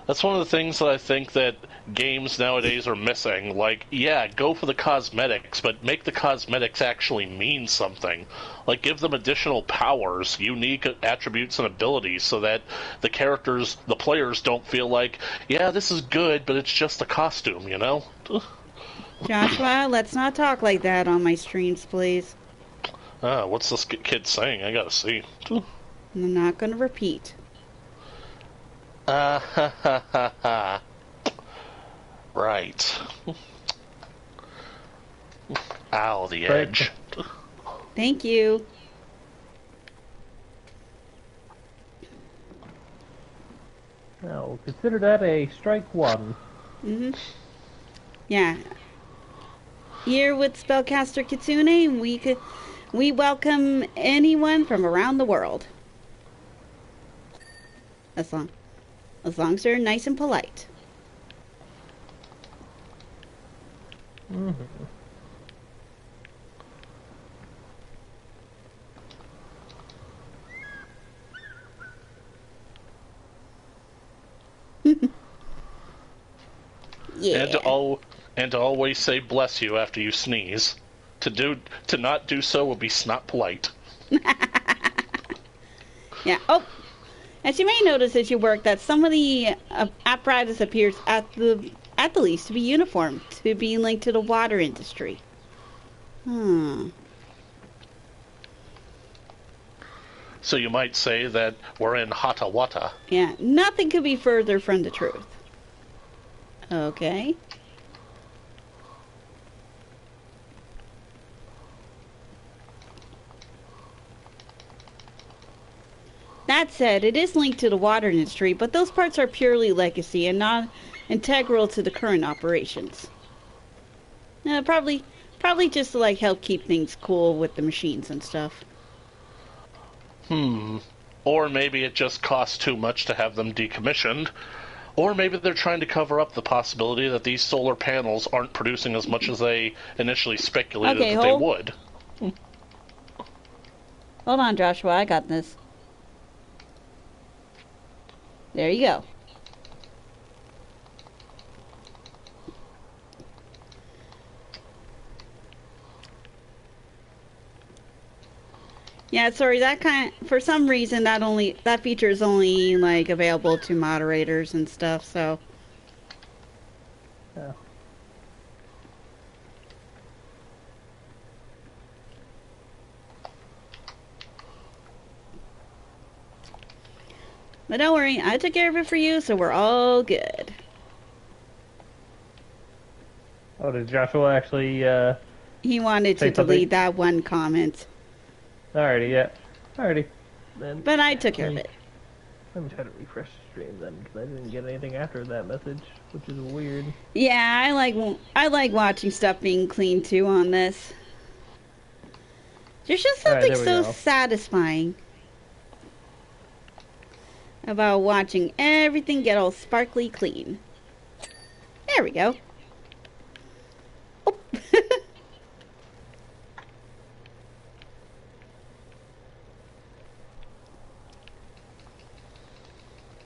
That's one of the things that I think that games nowadays are missing. Like, yeah, go for the cosmetics, but make the cosmetics actually mean something. Like, give them additional powers, unique attributes and abilities, so that the characters, the players, don't feel like, yeah, this is good, but it's just a costume, you know? Joshua, let's not talk like that on my streams, please. What's this kid saying? I gotta see. I'm not gonna repeat. Ha ha ha ha. Right. Ow, the edge. Thank you. Now, consider that a strike one. Mm-hmm. Yeah. Here with Spellcaster Kitsune, we welcome anyone from around the world. As long as they're nice and polite. Mm-hmm. Yeah. And to always say bless you after you sneeze. To not do so will be not polite. Yeah. Oh, as you may notice as you work, that some of the apparatus appears at the least to be uniform, to be linked to the water industry. So you might say that we're in Hata Wata. Yeah, nothing could be further from the truth. Okay. That said, it is linked to the water industry, but those parts are purely legacy and not integral to the current operations. Probably just to like help keep things cool with the machines and stuff. Or maybe it just costs too much to have them decommissioned. Or maybe they're trying to cover up the possibility that these solar panels aren't producing as much as they initially speculated that they would. Hold on, Joshua, I got this. There you go. Yeah, sorry, for some reason that feature is only like available to moderators and stuff, so. Yeah. But don't worry, I took care of it for you, so we're all good. Oh, did Joshua actually, He wanted to delete that one comment. Alrighty, yeah. Alrighty. Then, but I took care of it. Let me try to refresh the stream then, because I didn't get anything after that message, which is weird. Yeah, I like watching stuff being cleaned too on this. There's just something so satisfying about watching everything get all sparkly clean. There we go. Oh.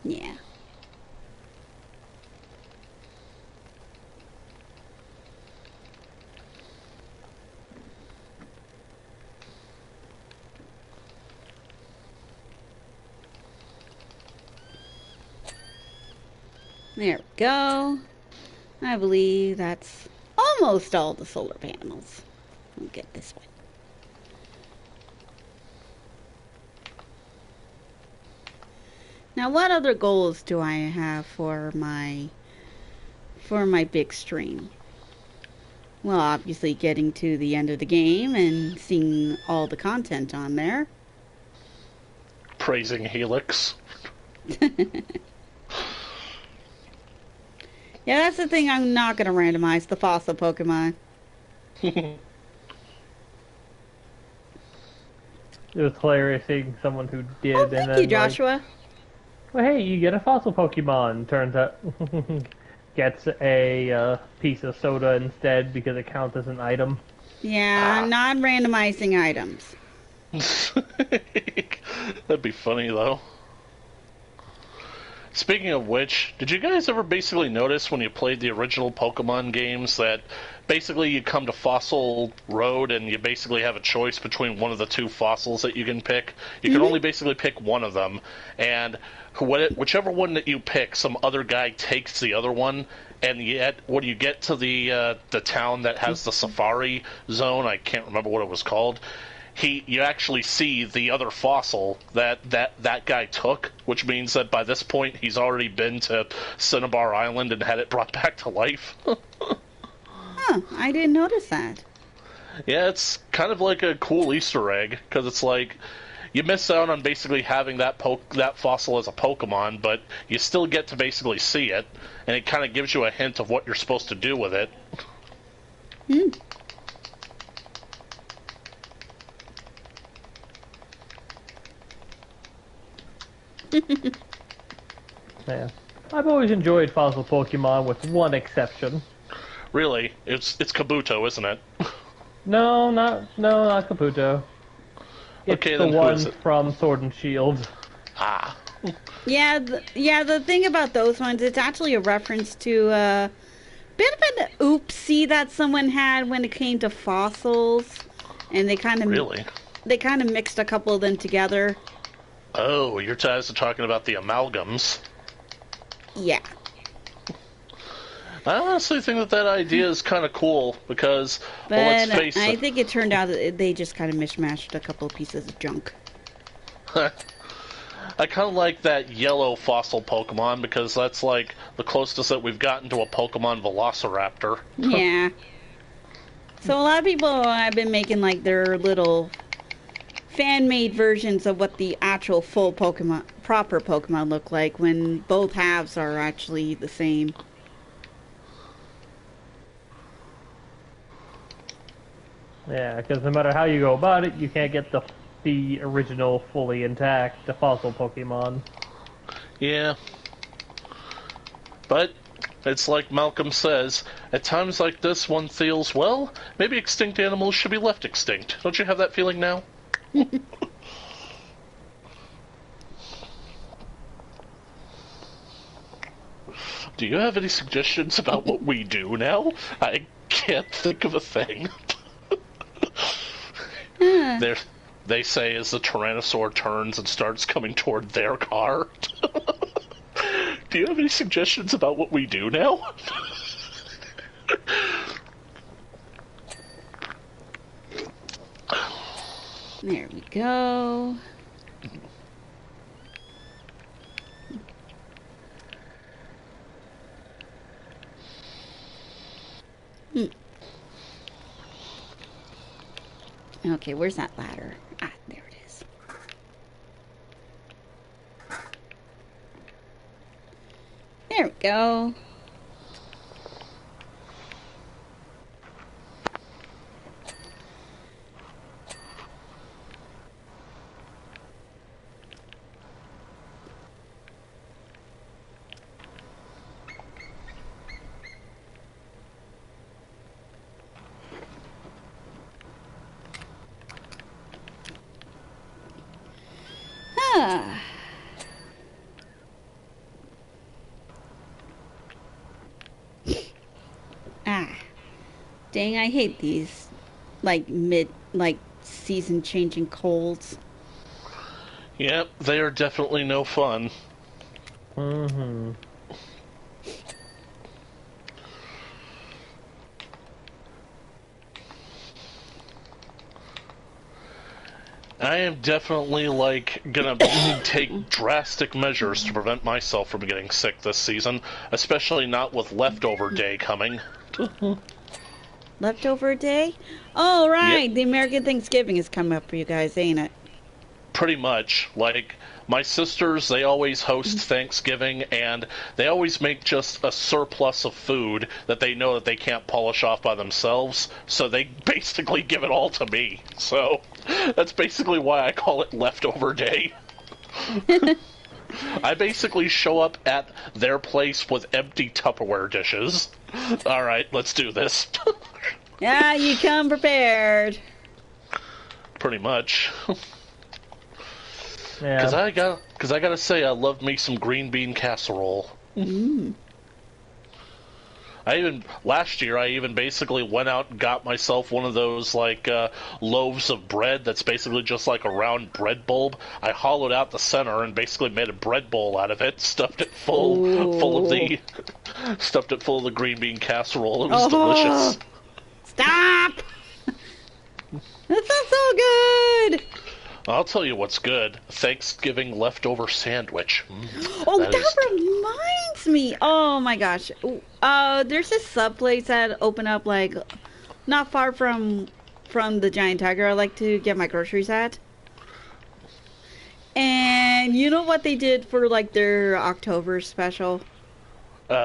Yeah. There we go. I believe that's almost all the solar panels. We'll get this one. Now, what other goals do I have for my big stream? Well, obviously getting to the end of the game and seeing all the content on there. Praising Helix. Yeah, that's the thing. I'm not going to randomize the fossil Pokemon. It was hilarious seeing someone who did, Oh, and thank then you, Joshua. like, well, hey, you get a fossil Pokemon. Turns out, gets a piece of soda instead because it counts as an item. Yeah, I'm not randomizing items. That'd be funny, though. Speaking of which, did you guys ever basically notice when you played the original Pokemon games that basically you come to Fossil Road and you basically have a choice between one of the two fossils that you can pick? You can only basically pick one of them, and whichever one that you pick, some other guy takes the other one, and yet when you get to the town that has the Safari Zone, I can't remember what it was called, you actually see the other fossil that guy took, which means that by this point he's already been to Cinnabar Island and had it brought back to life. Huh, I didn't notice that. Yeah, it's kind of like a cool Easter egg, because it's like you miss out on basically having that fossil as a Pokemon, but you still get to basically see it, and it kind of gives you a hint of what you're supposed to do with it. Yeah, I've always enjoyed fossil Pokemon, with one exception. Really, it's Kabuto, isn't it? No, not Caputo. It's Okay, the then who one is it? from Sword and Shield. Ah. Yeah, the thing about those ones, it's actually a reference to a bit of an oopsie that someone had when it came to fossils, and they kind of Really? mixed a couple of them together. Oh, you're guys are talking about the amalgams. Yeah. I honestly think that idea is kind of cool because, But well, let's face I it. think it turned out that they just kind of mishmashed a couple of pieces of junk. I kind of like that yellow fossil Pokemon because that's like the closest that we've gotten to a Pokemon Velociraptor. Yeah. So a lot of people have been making like their little fan-made versions of what the actual proper Pokemon look like when both halves are actually the same. Yeah, because no matter how you go about it, you can't get the original fully intact, the fossil Pokemon. Yeah. But it's like Malcolm says, at times like this one feels, well, maybe extinct animals should be left extinct. Don't you have that feeling now? Do you have any suggestions about what we do now? I can't think of a thing. They say as the Tyrannosaur turns and starts coming toward their car. Do you have any suggestions about what we do now? There we go. Okay, where's that ladder? Ah, there it is. There we go. Ah. Ah. Dang, I hate these season changing colds. Yep, they are definitely no fun. Mm-hmm. I am definitely, like, gonna take drastic measures to prevent myself from getting sick this season, especially not with leftover day coming. Leftover day? Oh, Yep, right. The American Thanksgiving is coming up for you guys, ain't it? pretty much. Like, my sisters, they always host Thanksgiving, and they always make just a surplus of food that they know that they can't polish off by themselves, so they basically give it all to me. So, that's basically why I call it leftover day. I basically show up at their place with empty Tupperware dishes. Alright, let's do this. Yeah, you come prepared. Pretty much. Yeah. Cause I gotta say, I love me some green bean casserole. Mm. Last year, I even basically went out and got myself one of those, like, loaves of bread that's basically just like a round bread bulb. I hollowed out the center and basically made a bread bowl out of it, stuffed it full of the green bean casserole. It was delicious. Stop! That sounds so good! I'll tell you what's good. Thanksgiving leftover sandwich. Oh, that reminds me. Oh my gosh. There's this sub place that opened up like not far from the Giant Tiger I like to get my groceries at. And you know what they did for like their October special?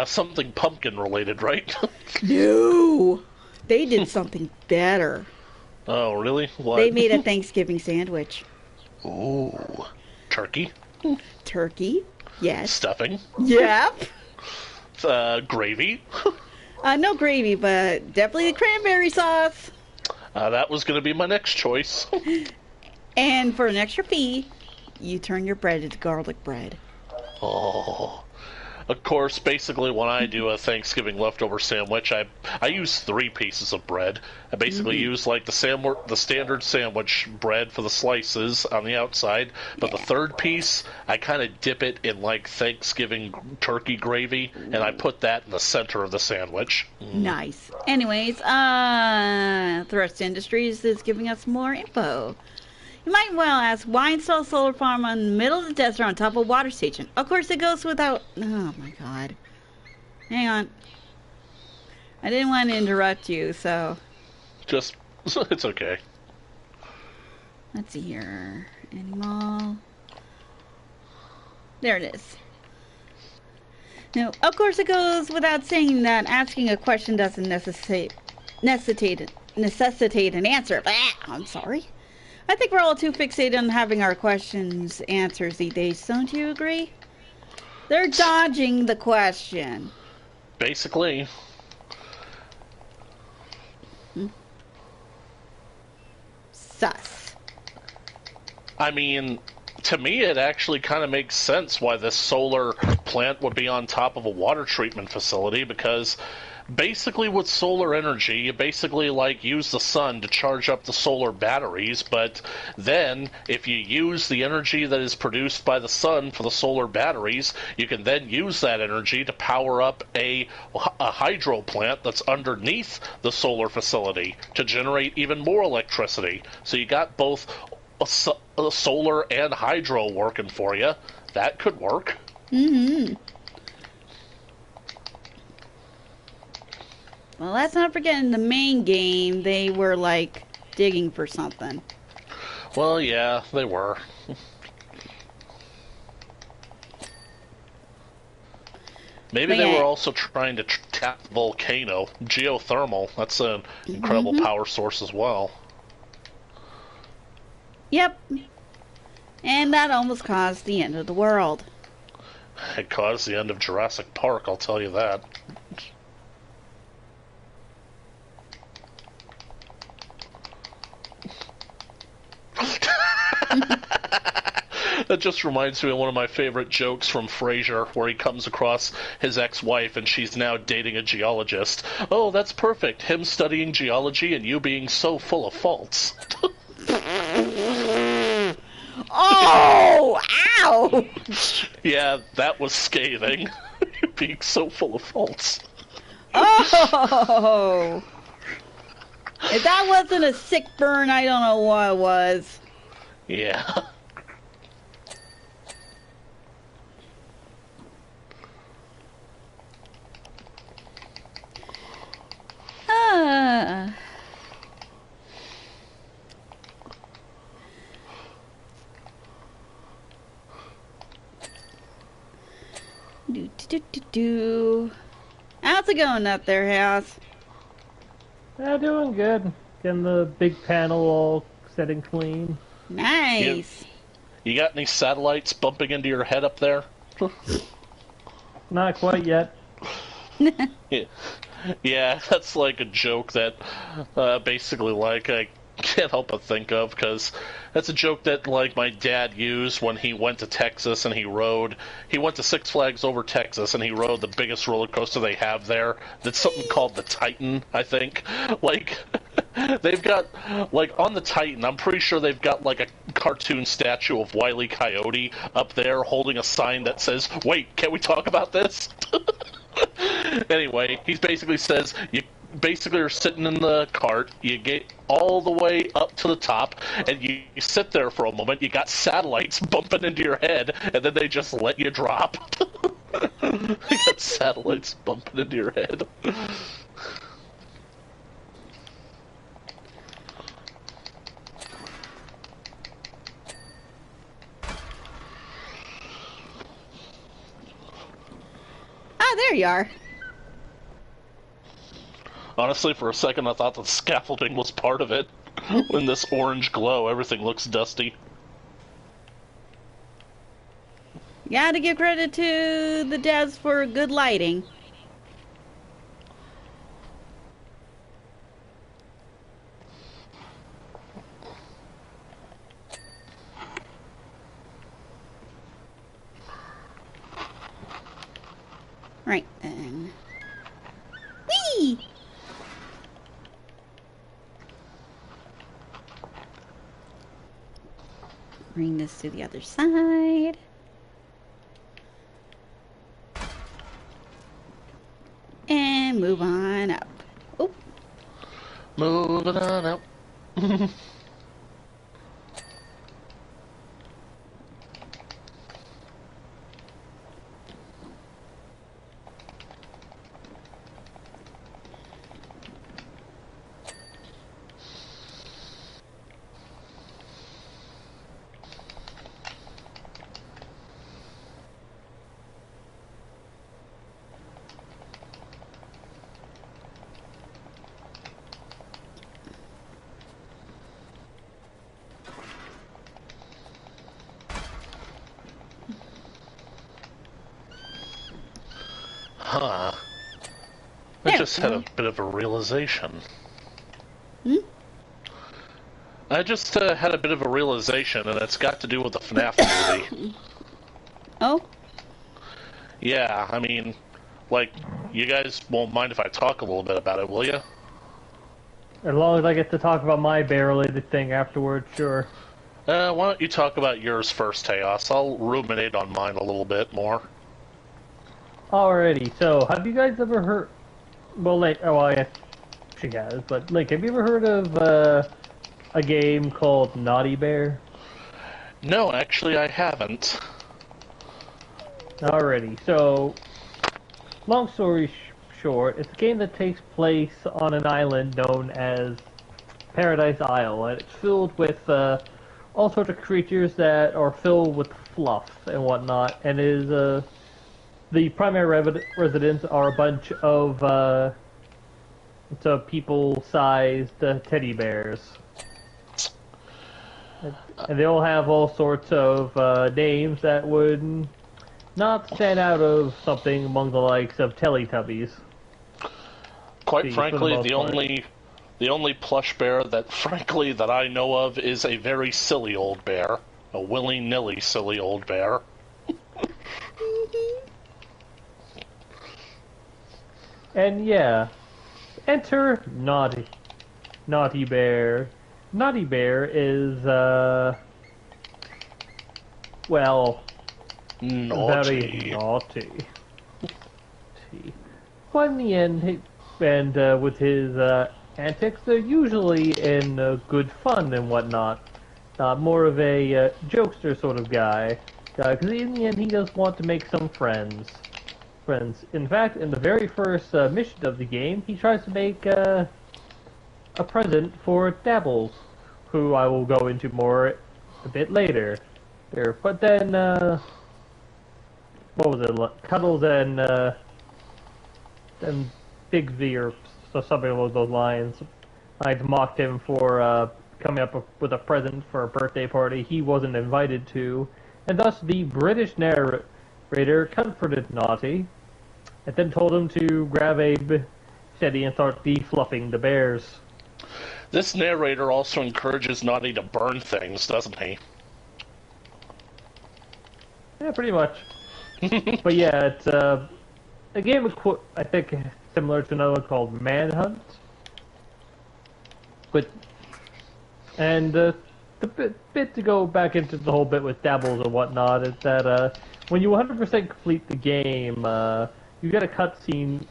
Something pumpkin related, right? No. They did something better. Oh, really? What? They made a Thanksgiving sandwich. Ooh. Turkey? Turkey? Yes. Stuffing? Yep. Gravy? No gravy, but definitely the cranberry sauce. That was going to be my next choice. And for an extra fee, you turn your bread into garlic bread. Oh. Of course, basically when I do a Thanksgiving leftover sandwich, I use 3 pieces of bread. I basically use like the standard sandwich bread for the slices on the outside, but the third piece, I kind of dip it in like Thanksgiving turkey gravy, and I put that in the center of the sandwich. Nice. Anyways, Thrust Industries is giving us more info. You might well ask, why install a solar farm on the middle of the desert on top of a water station? Of course, it goes without... Oh, my God. Hang on. I didn't want to interrupt you, so... Just... It's okay. Let's see here. Animal... There it is. Now, of course, it goes without saying that asking a question doesn't necessitate an answer. I'm sorry. I think we're all too fixated on having our questions answers these days, don't you agree? They're dodging the question. Basically. Sus. I mean, to me it actually kind of makes sense why this solar plant would be on top of a water treatment facility, because basically with solar energy, you basically like use the sun to charge up the solar batteries, but then if you use the energy that is produced by the sun for the solar batteries, you can then use that energy to power up a hydro plant that's underneath the solar facility to generate even more electricity. So you got both solar and hydro working for you. That could work. Mm-hmm. Well, let's not forget in the main game, they were, like, digging for something. Well, yeah, they were. Maybe they were also trying to tap the volcano. Geothermal, that's an incredible power source as well. Yep. And that almost caused the end of the world. It caused the end of Jurassic Park, I'll tell you that. That just reminds me of one of my favorite jokes from Frasier, where he comes across his ex-wife and she's now dating a geologist. Oh, that's perfect. Him studying geology and you being so full of faults. Oh! Ow! Yeah, that was scathing. Being so full of faults. Oh! If that wasn't a sick burn, I don't know what was. Yeah. Ah. Do, do, do, do, do. How's it going up there, House? Yeah, doing good. Getting the big panel all set and clean. You, Nice. you got any satellites bumping into your head up there? Not quite yet. Yeah. Yeah, that's like a joke that basically, like, I can't help but think of, because that's a joke that, like, my dad used when he went to Texas and he went to Six Flags over Texas and he rode the biggest roller coaster they have there. That's something called the Titan, I think. Like, they've got, like, on the Titan, I'm pretty sure they've got, like, a cartoon statue of Wile E. Coyote up there holding a sign that says, "Wait, can we talk about this?" Anyway, he basically says, you basically are sitting in the cart, you get all the way up to the top, and you sit there for a moment, you got satellites bumping into your head, and then they just let you drop. You got satellites bumping into your head. Ah, there you are. Honestly, for a second I thought the scaffolding was part of it. In this orange glow, everything looks dusty. Gotta give credit to the devs for good lighting. Right then. Whee! Bring this to the other side. And move on up. Oh, Moving on out. Huh. I just had a bit of a realization. Hmm? I just had a bit of a realization, and it's got to do with the FNAF movie. Oh, Yeah, I mean, like, you guys won't mind if I talk a little bit about it, will you? As long as I get to talk about my bear-related thing afterwards, sure. Why don't you talk about yours first, Chaos? I'll ruminate on mine a little bit more. Alrighty, so have you guys ever heard... Well, Link, oh, well, I guess she has, but Link, have you ever heard of a game called Naughty Bear? No, actually, I haven't. Alrighty, so long story short, it's a game that takes place on an island known as Paradise Isle, and it's filled with all sorts of creatures that are filled with fluff and whatnot, and is the primary residents are a bunch of people-sized teddy bears. And they all have all sorts of names that would not stand out of something among the likes of Teletubbies. Quite frankly, the only plush bear that, frankly, that I know of is a very silly old bear. A willy-nilly silly old bear. And yeah, enter Naughty Bear. Naughty Bear is, well, very naughty. But in the end, with his antics, they're usually in good fun and whatnot. more of a jokester sort of guy. Because in the end, he does want to make some friends. In fact, in the very first mission of the game, he tries to make a present for Dabbles, who I will go into more a bit later. But then, what was it? Cuddles and Big V or something along those lines. I mocked him for coming up with a present for a birthday party he wasn't invited to, and thus the British narrator comforted Naughty, and then told him to grab a steady and start defluffing the bears. This narrator also encourages Naughty to burn things, doesn't he? Yeah, pretty much. But yeah, it's a game I think similar to another one called Manhunt. The bit to go back into the whole bit with Dabbles and whatnot is that when you 100% complete the game, you get a cutscene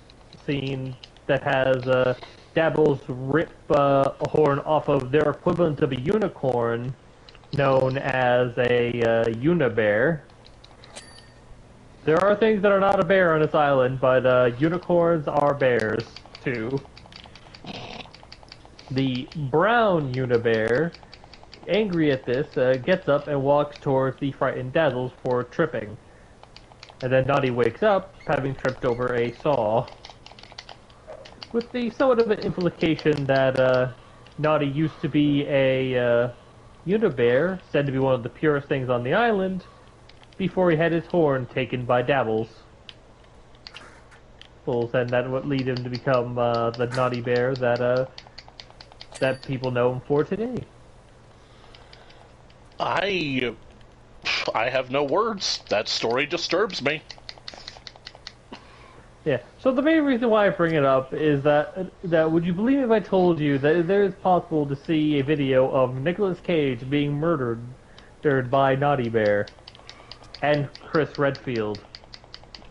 that has Dabbles rip a horn off of their equivalent of a unicorn, known as a unibear. There are things that are not a bear on this island, but unicorns are bears, too. The brown unibear, angry at this, gets up and walks towards the frightened Dazzles for tripping. And then Naughty wakes up, having tripped over a saw. With the somewhat of an implication that Naughty used to be a unibear, said to be one of the purest things on the island, before he had his horn taken by Dabbles. And that would lead him to become the naughty bear that people know him for today. I have no words. That story disturbs me. Yeah. So the main reason why I bring it up is that would you believe if I told you that it is possible to see a video of Nicolas Cage being murdered by Naughty Bear and Chris Redfield?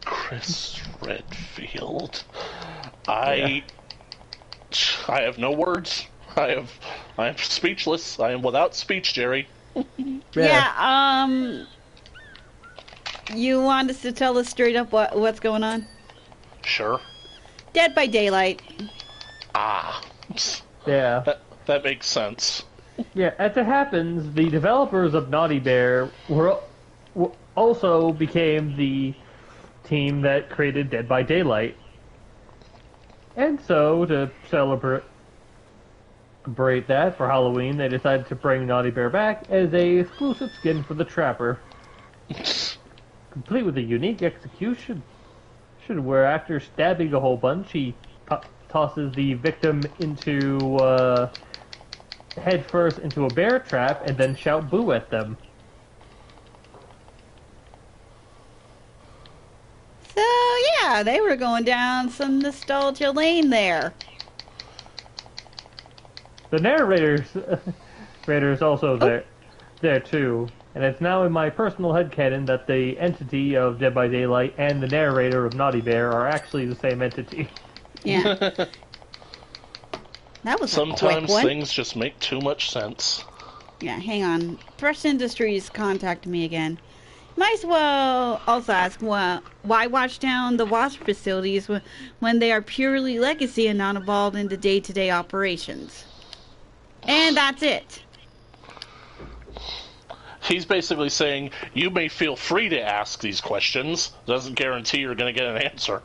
Chris Redfield. I have no words. I am speechless. I am without speech, Jerry. Yeah. You want us to tell us straight up what's going on? Sure. Dead by Daylight. Ah. Yeah. That makes sense. Yeah. As it happens, the developers of Naughty Bear also became the team that created Dead by Daylight. And so, to celebrate that for Halloween, they decided to bring Naughty Bear back as a exclusive skin for the Trapper. Complete with a unique execution. Where after stabbing a whole bunch, he tosses the victim into head first into a bear trap and then shout boo at them. So yeah, they were going down some nostalgia lane there. The narrator's also there too. And it's now in my personal headcanon that the entity of Dead by Daylight and the narrator of Naughty Bear are actually the same entity. Yeah. That was sometimes a quick one. Things just make too much sense. Yeah, hang on. Thresh Industries contacted me again. Might as well also ask why watch down the Wasp facilities when they are purely legacy and not involved in the day-to-day operations. And that's it. He's basically saying, you may feel free to ask these questions. Doesn't guarantee you're going to get an answer.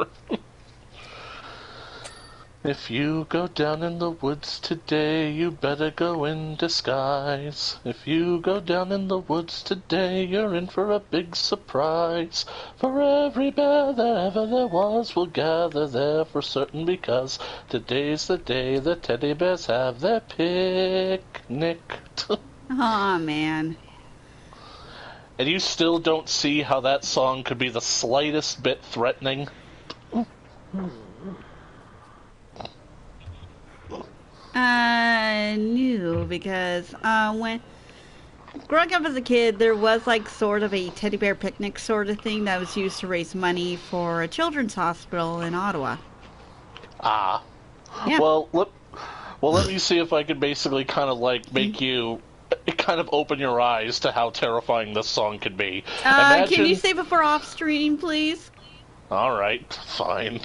If you go down in the woods today, you better go in disguise. If you go down in the woods today, you're in for a big surprise. For every bear that ever there was will gather there for certain, because today's the day the teddy bears have their picnic. Aw, man. And you still don't see how that song could be the slightest bit threatening? I knew, because when growing up as a kid, there was like sort of a teddy bear picnic sort of thing that was used to raise money for a children's hospital in Ottawa. Ah. Yeah. Well, let me see if I could basically kind of like make you kind of open your eyes to how terrifying this song could be. Can you say before off stream, please? All right, fine.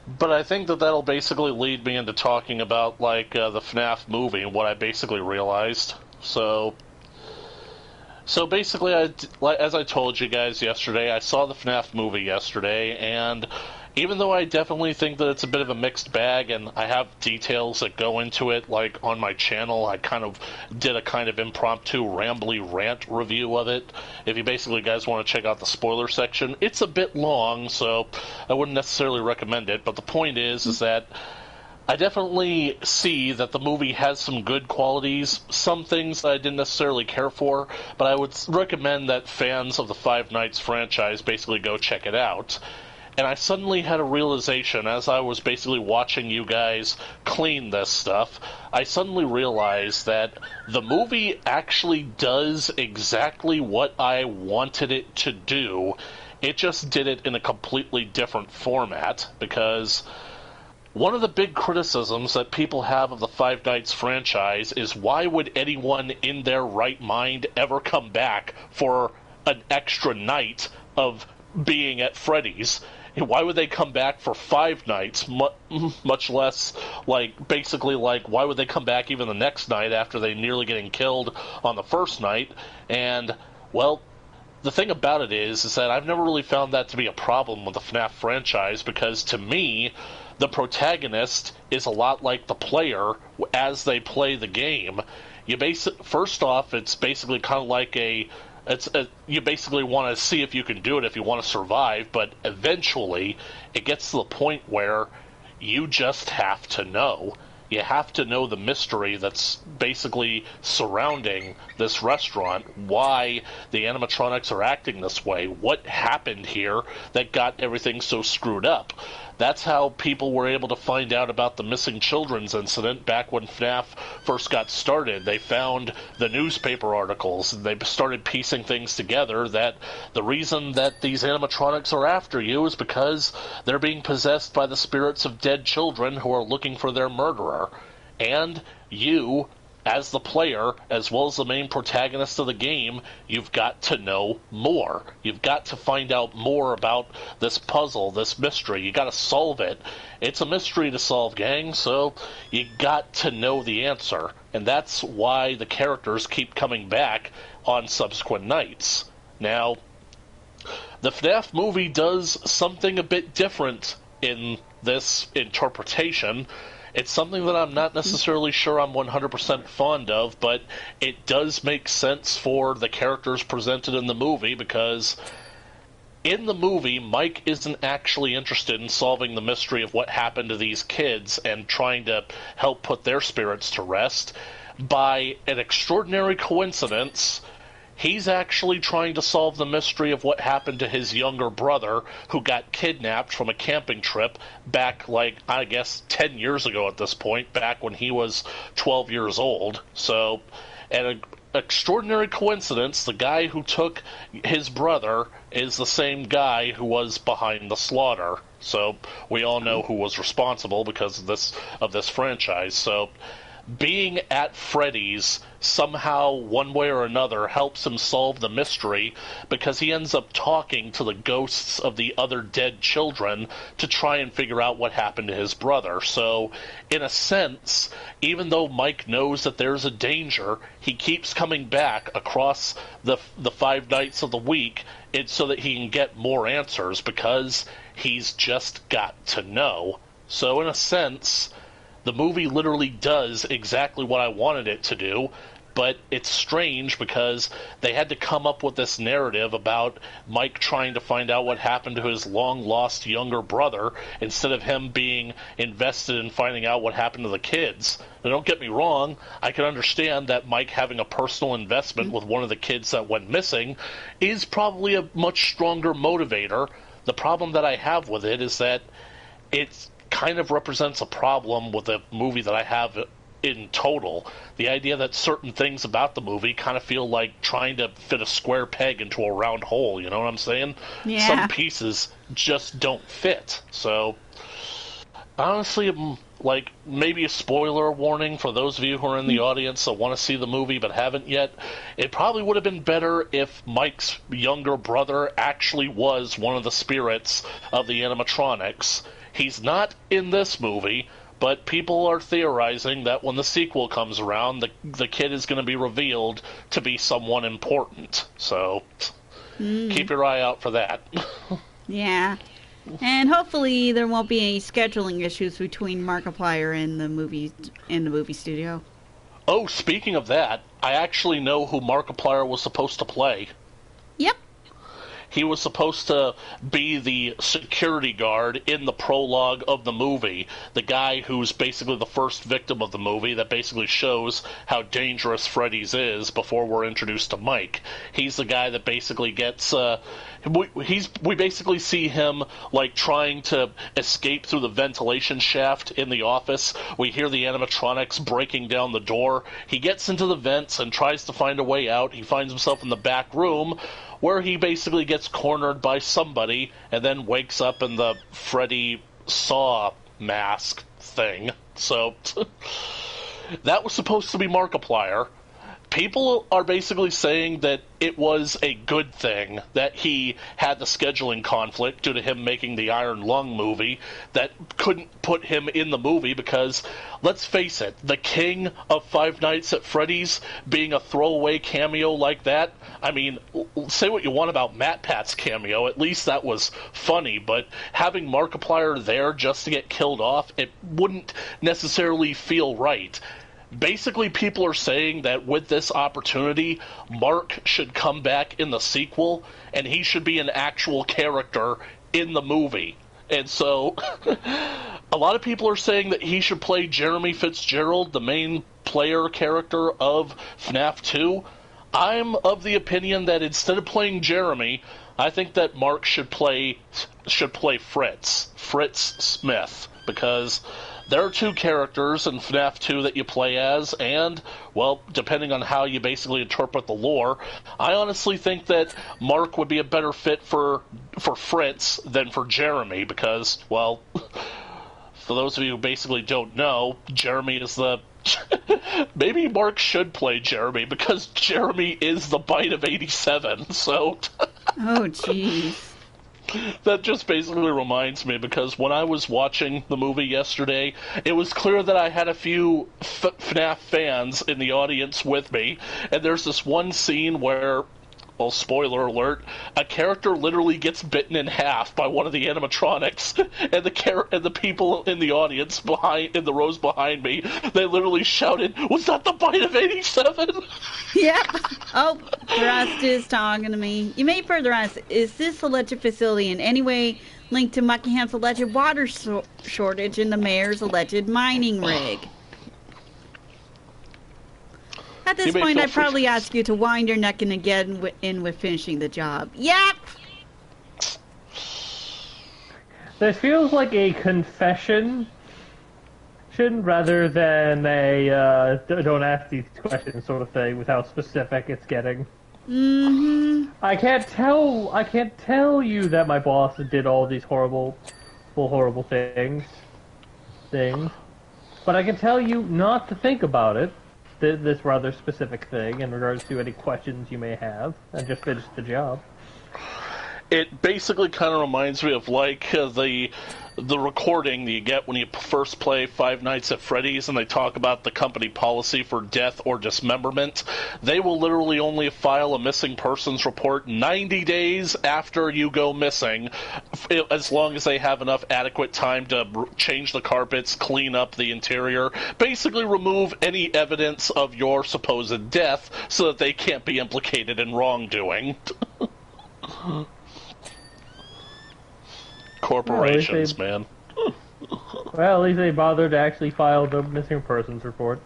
But I think that that'll basically lead me into talking about, like, the FNAF movie and what I basically realized. So basically, as I told you guys yesterday, I saw the FNAF movie yesterday, and even though I definitely think that it's a bit of a mixed bag, and I have details that go into it, like on my channel, I kind of did a kind of impromptu rambly rant review of it. If you basically guys want to check out the spoiler section, it's a bit long, so I wouldn't necessarily recommend it, but the point is that I definitely see that the movie has some good qualities, some things that I didn't necessarily care for, but I would recommend that fans of the Five Nights franchise basically go check it out. And I suddenly had a realization as I was basically watching you guys clean this stuff. I suddenly realized that the movie actually does exactly what I wanted it to do. It just did it in a completely different format, because one of the big criticisms that people have of the Five Nights franchise is, why would anyone in their right mind ever come back for an extra night of being at Freddy's? Why would they come back for 5 nights, much less, like, basically, like, why would they come back even the next night after they nearly getting killed on the first night? And, well, the thing about it is that I've never really found that to be a problem with the FNAF franchise, because to me, the protagonist is a lot like the player as they play the game. First off, it's basically kind of like you basically want to see if you can do it, if you want to survive, but eventually it gets to the point where you just have to know. You have to know the mystery that's basically surrounding this restaurant, why the animatronics are acting this way, what happened here that got everything so screwed up. That's how people were able to find out about the missing children's incident back when FNAF first got started. They found the newspaper articles, and they started piecing things together that the reason that these animatronics are after you is because they're being possessed by the spirits of dead children who are looking for their murderer. And you, as the player, as well as the main protagonist of the game, you've got to know more. You've got to find out more about this puzzle, this mystery. You got to solve it. It's a mystery to solve, gang, so you got to know the answer. And that's why the characters keep coming back on subsequent nights. Now, the FNAF movie does something a bit different in this interpretation. It's something that I'm not necessarily sure I'm 100% fond of, but it does make sense for the characters presented in the movie, because in the movie, Mike isn't actually interested in solving the mystery of what happened to these kids and trying to help put their spirits to rest. By an extraordinary coincidence, he's actually trying to solve the mystery of what happened to his younger brother, who got kidnapped from a camping trip back, like, I guess 10 years ago at this point, back when he was 12 years old. So, an extraordinary coincidence, the guy who took his brother is the same guy who was behind the slaughter. So, we all know who was responsible because of this franchise. So, being at Freddy's somehow, one way or another, helps him solve the mystery, because he ends up talking to the ghosts of the other dead children to try and figure out what happened to his brother. So, in a sense, even though Mike knows that there's a danger, he keeps coming back across the 5 nights of the week so that he can get more answers, because he's just got to know. So, in a sense, the movie literally does exactly what I wanted it to do, but it's strange because they had to come up with this narrative about Mike trying to find out what happened to his long-lost younger brother instead of him being invested in finding out what happened to the kids. Now, don't get me wrong, I can understand that Mike having a personal investment with one of the kids that went missing is probably a much stronger motivator. The problem that I have with it is that it's kind of represents a problem with the movie that I have in total. The idea that certain things about the movie kind of feel like trying to fit a square peg into a round hole, you know what I'm saying? Yeah. Some pieces just don't fit. So, honestly, like, maybe a spoiler warning for those of you who are in the audience that want to see the movie but haven't yet. It probably would have been better if Mike's younger brother actually was one of the spirits of the animatronics. He's not in this movie, but people are theorizing that when the sequel comes around, the kid is going to be revealed to be someone important. So, keep your eye out for that. Yeah. And hopefully there won't be any scheduling issues between Markiplier and the movie studio. Oh, speaking of that, I actually know who Markiplier was supposed to play. Yep. He was supposed to be the security guard in the prologue of the movie. The guy who's basically the first victim of the movie that basically shows how dangerous Freddy's is before we're introduced to Mike. He's the guy that basically gets... we basically see him like trying to escape through the ventilation shaft in the office. We hear the animatronics breaking down the door. He gets into the vents and tries to find a way out. He finds himself in the back room where he basically gets cornered by somebody and then wakes up in the Freddy Saw mask thing. So that was supposed to be Markiplier. People are basically saying that it was a good thing that he had the scheduling conflict due to him making the Iron Lung movie that couldn't put him in the movie because, let's face it, the king of Five Nights at Freddy's being a throwaway cameo like that, I mean, say what you want about Matt Pat's cameo, at least that was funny, but having Markiplier there just to get killed off, it wouldn't necessarily feel right. Basically, people are saying that with this opportunity, Mark should come back in the sequel, and he should be an actual character in the movie. And so, a lot of people are saying that he should play Jeremy Fitzgerald, the main player character of FNAF 2. I'm of the opinion that instead of playing Jeremy, I think that Mark should play Fritz Smith, because there are two characters in FNAF 2 that you play as, and, well, depending on how you basically interpret the lore, I honestly think that Mark would be a better fit for Fritz than for Jeremy, because, well, for those of you who basically don't know, Jeremy is the... Maybe Mark should play Jeremy, because Jeremy is the bite of 87, so... Oh, jeez. That just basically reminds me, because when I was watching the movie yesterday, it was clear that I had a few FNAF fans in the audience with me, and there's this one scene where, well, spoiler alert, a character literally gets bitten in half by one of the animatronics, and the people in the audience in the rows behind me, they literally shouted, "Was that the bite of 87?" Yep. Oh, Thrust is talking to me. You may further ask, is this alleged facility in any way linked to Buckingham's alleged water shortage and the mayor's alleged mining rig? At this point, I'd probably ask you to wind your neck and get in with finishing the job. Yep! This feels like a confession rather than a don't ask these questions sort of thing with how specific it's getting. Mm-hmm. I can't tell you that my boss did all these horrible things, but I can tell you not to think about it, this rather specific thing, in regards to any questions you may have, and just finish the job. It basically kind of reminds me of like the recording that you get when you first play Five Nights at Freddy's and they talk about the company policy for death or dismemberment. They will literally only file a missing persons report 90 days after you go missing, as long as they have enough adequate time to change the carpets, clean up the interior, basically remove any evidence of your supposed death so that they can't be implicated in wrongdoing. Corporations, man. Well, at least they bothered to actually file the missing persons report.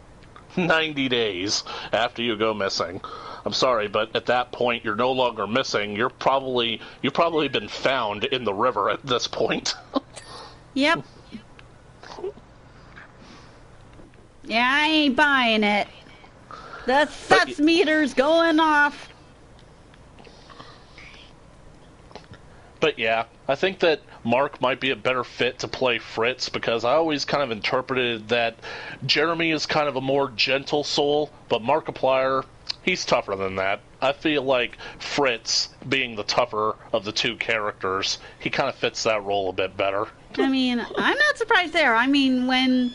90 days after you go missing. I'm sorry, but at that point, you're no longer missing. You've probably been found in the river at this point. Yep. Yeah, I ain't buying it. The sus meter's going off. But yeah, I think that Mark might be a better fit to play Fritz because I always kind of interpreted that Jeremy is kind of a more gentle soul, but Markiplier, he's tougher than that. I feel like Fritz, being the tougher of the two characters, he kind of fits that role a bit better. I mean, I'm not surprised there. I mean, when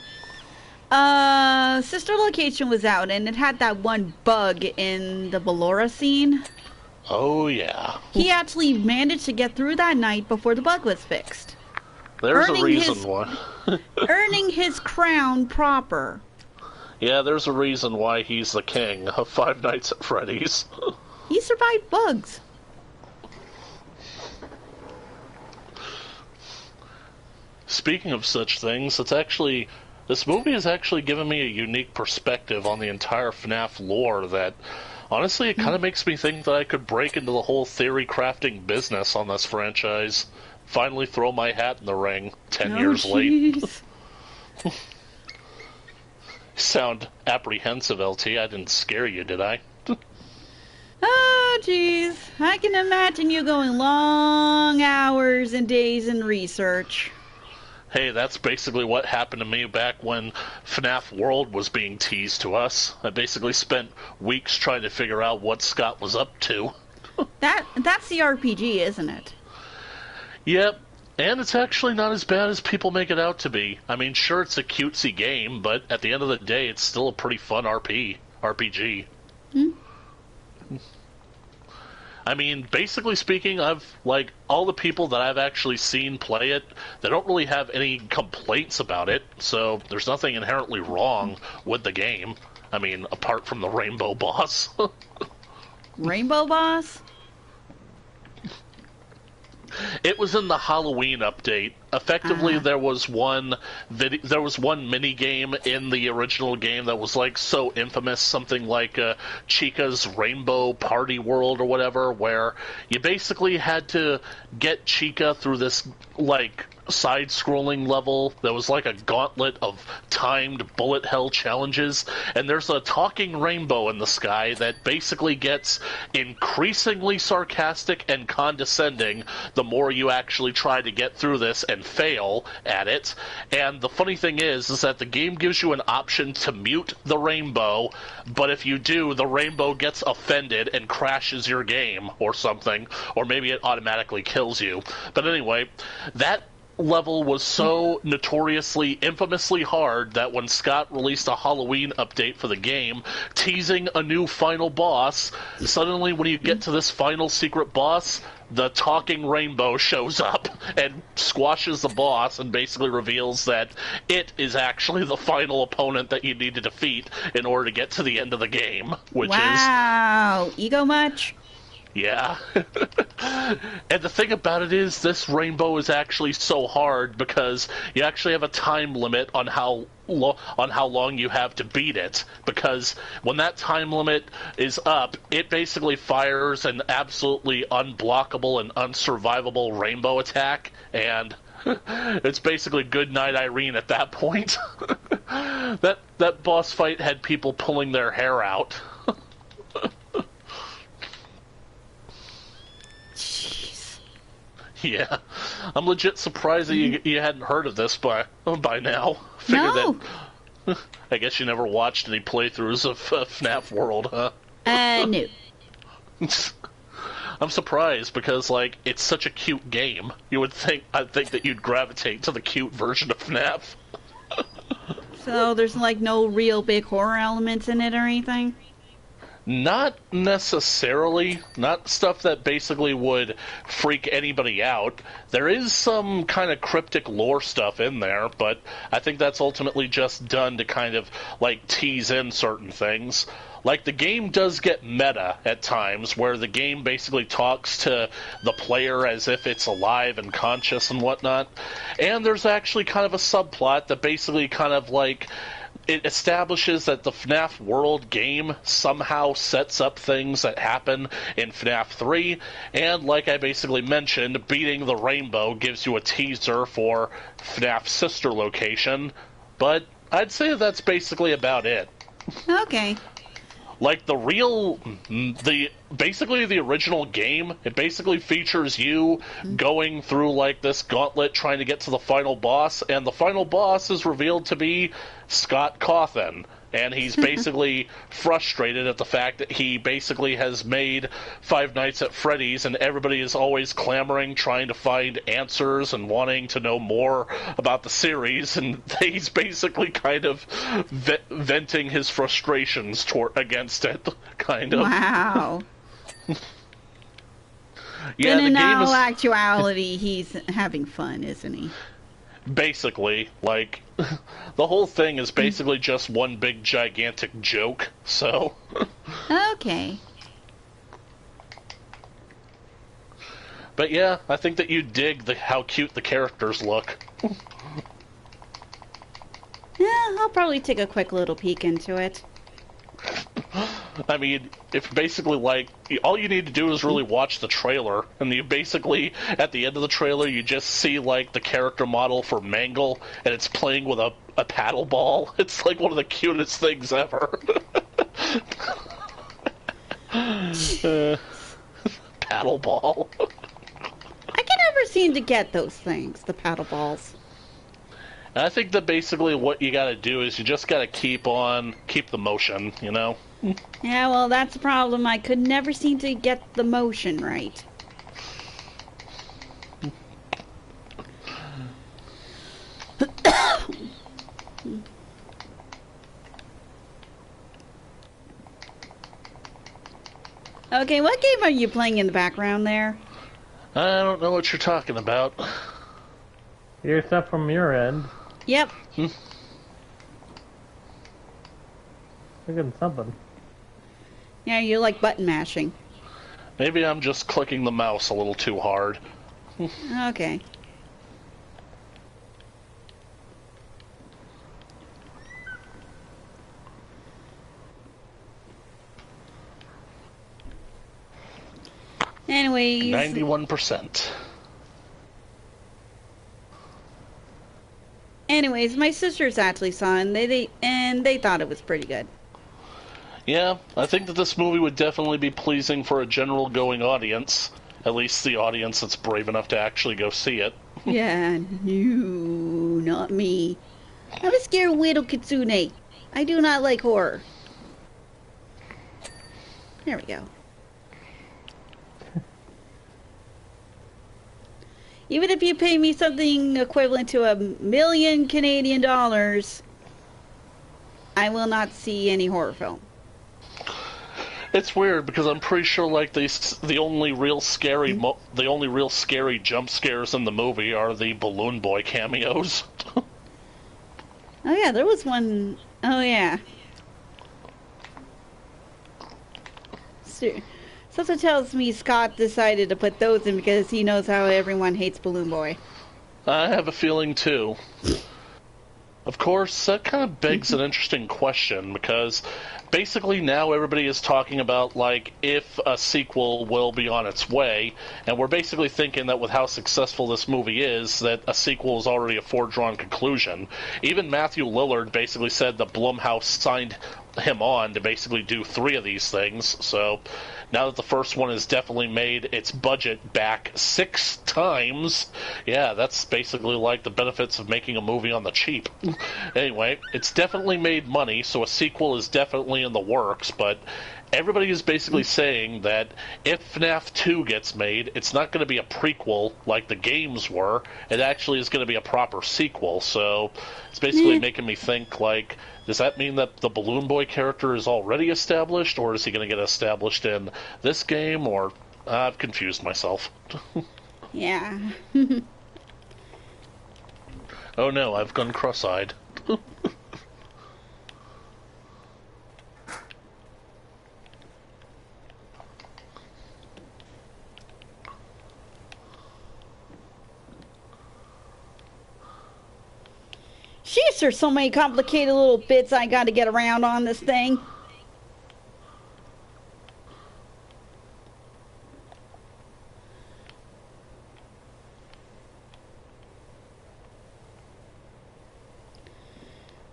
Sister Location was out and it had that one bug in the Ballora scene. Oh, yeah. He actually managed to get through that night before the bug was fixed. There's a reason why. Earning his crown proper. Yeah, there's a reason why he's the king of Five Nights at Freddy's. He survived bugs. Speaking of such things, this movie has actually given me a unique perspective on the entire FNAF lore that, honestly, it kind of makes me think that I could break into the whole theory crafting business on this franchise. Finally throw my hat in the ring 10 years late. Sound apprehensive, LT. I didn't scare you, did I? Oh, jeez. I can imagine you going long hours and days in research. Hey, that's basically what happened to me back when FNAF World was being teased to us. I basically spent weeks trying to figure out what Scott was up to. That's the RPG, isn't it? Yep, and it's actually not as bad as people make it out to be. I mean, sure, it's a cutesy game, but at the end of the day, it's still a pretty fun RPG. Hmm? I mean, basically speaking, all the people that I've actually seen play it, they don't really have any complaints about it, so there's nothing inherently wrong with the game. I mean, apart from the rainbow boss. Rainbow boss? It was in the Halloween update. Effectively, there was one mini game in the original game that was so infamous, something like Chica's Rainbow Party World or whatever, where you basically had to get Chica through this side-scrolling level. There was a gauntlet of timed bullet hell challenges, and there's a talking rainbow in the sky that basically gets increasingly sarcastic and condescending the more you actually try to get through this and fail at it. And the funny thing is that the game gives you an option to mute the rainbow, but if you do, the rainbow gets offended and crashes your game or something, or maybe it automatically kills you. But anyway, that level was so notoriously, infamously hard that when Scott released a Halloween update for the game, teasing a new final boss, suddenly when you get to this final secret boss, the talking rainbow shows up and squashes the boss and basically reveals that it is actually the final opponent that you need to defeat in order to get to the end of the game, which Wow, ego much? Yeah. And the thing about it is, this rainbow is actually so hard because you actually have a time limit on how long you have to beat it. Because when that time limit is up, it basically fires an absolutely unblockable and unsurvivable rainbow attack, and it's basically good night Irene at that point. That boss fight had people pulling their hair out. Yeah, I'm legit surprised that you hadn't heard of this by now. No. That, I guess you never watched any playthroughs of FNAF World, huh? No. I'm surprised because it's such a cute game. I'd think that you'd gravitate to the cute version of FNAF. So there's no real big horror elements in it or anything? Not necessarily. Not stuff that basically would freak anybody out. There is some kind of cryptic lore stuff in there, but I think that's ultimately just done to kind of, tease in certain things. The game does get meta at times, where the game basically talks to the player as if it's alive and conscious and whatnot. And there's actually kind of a subplot that basically kind of, it establishes that the FNAF World game somehow sets up things that happen in FNAF 3, and like I basically mentioned, beating the rainbow gives you a teaser for FNAF Sister Location, but I'd say that's basically about it. Okay. like basically the original game, it basically features you going through like this gauntlet trying to get to the final boss, and the final boss is revealed to be Scott Cawthon. And he's basically frustrated at the fact that he basically has made Five Nights at Freddy's, and everybody is always clamoring, trying to find answers and wanting to know more about the series, and he's basically kind of venting his frustrations against it, kind of. Wow. Yeah, and in the game all is actuality, he's having fun, isn't he? basically like the whole thing is basically just one big gigantic joke. So. Okay. But yeah, I think that you dig how cute the characters look. Yeah, I'll probably take a quick little peek into it. I mean, if basically, like, all you need to do is really watch the trailer, and you basically, at the end of the trailer, you just see, like, the character model for Mangle, and it's playing with a paddle ball. It's, like, one of the cutest things ever. Paddle ball. I can never seem to get those things, the paddle balls. And I think that basically what you gotta do is you just gotta keep the motion, you know? Yeah, well, that's the problem. I could never seem to get the motion right. Okay, what game are you playing in the background there? I don't know what you're talking about. Here's stuff from your end. Yep. Look at something. Yeah, you like button mashing. Maybe I'm just clicking the mouse a little too hard. Okay. Anyways. 91%. Anyways, my sisters actually saw it, and they thought it was pretty good. Yeah, I think that this movie would definitely be pleasing for a general going audience. At least the audience that's brave enough to actually go see it. Yeah, no, not me. I'm a scared little Kitsune. I do not like horror. There we go. Even if you pay me something equivalent to $1 million Canadian dollars, I will not see any horror film. It's weird because I'm pretty sure like the only real scary jump scares in the movie are the Balloon Boy cameos. Oh yeah, there was one. Oh yeah. Something tells me Scott decided to put those in because he knows how everyone hates Balloon Boy. I have a feeling too. Of course, that kind of begs an interesting question because basically now everybody is talking about like if a sequel will be on its way, and we're basically thinking that with how successful this movie is, that a sequel is already a foregone conclusion. Even Matthew Lillard basically said that Blumhouse signed him on to basically do 3 of these things, so now that the first one has definitely made its budget back 6 times, yeah, that's basically like the benefits of making a movie on the cheap. Anyway, it's definitely made money, so a sequel is definitely in the works, but everybody is basically saying that if FNAF 2 gets made, it's not going to be a prequel like the games were, it actually is going to be a proper sequel, so it's basically making me think, like, does that mean that the Balloon Boy character is already established, or is he going to get established in this game, or... I've confused myself. Yeah. Oh no, I've gone cross-eyed. Jeez, there's so many complicated little bits I got to get around on this thing.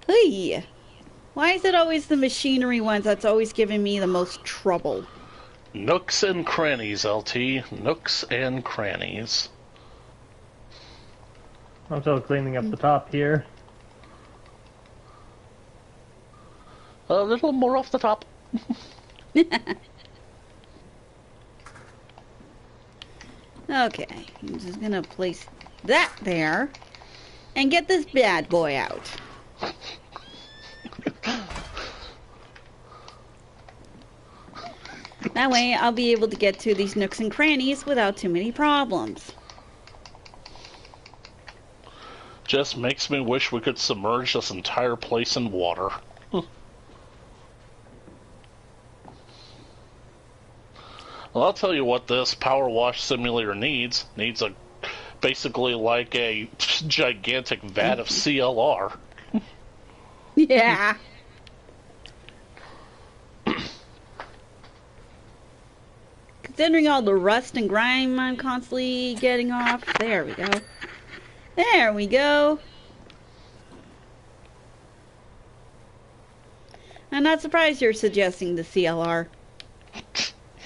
Hey. Why is it always the machinery ones that's always giving me the most trouble? Nooks and crannies, LT. Nooks and crannies. I'm still cleaning up the top here. A little more off the top. Okay, I'm just gonna place that there and get this bad boy out. That way I'll be able to get to these nooks and crannies without too many problems. Just makes me wish we could submerge this entire place in water. Well, I'll tell you what this PowerWash simulator needs. Needs a basically like a gigantic vat of CLR. Yeah. Considering all the rust and grime I'm constantly getting off. There we go. There we go. I'm not surprised you're suggesting the CLR.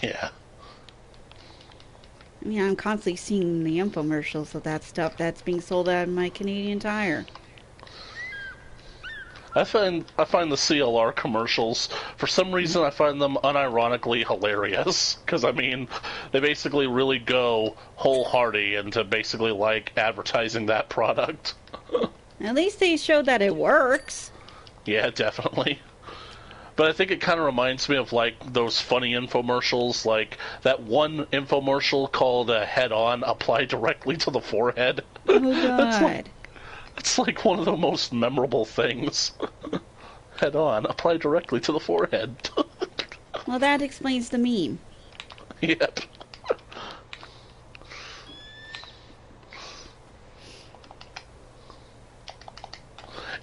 Yeah. I mean, I'm constantly seeing the infomercials of that stuff that's being sold out of my Canadian Tire. I find the CLR commercials, for some reason I find them unironically hilarious. Because, I mean, they basically really go wholehearted into basically, like, advertising that product. At least they show that it works. Yeah, definitely. But I think it kind of reminds me of, like, those funny infomercials, like that one infomercial called Head On, Apply Directly to the Forehead. Oh, God. It's like one of the most memorable things. Head On, apply directly to the forehead. Well, that explains the meme. Yep.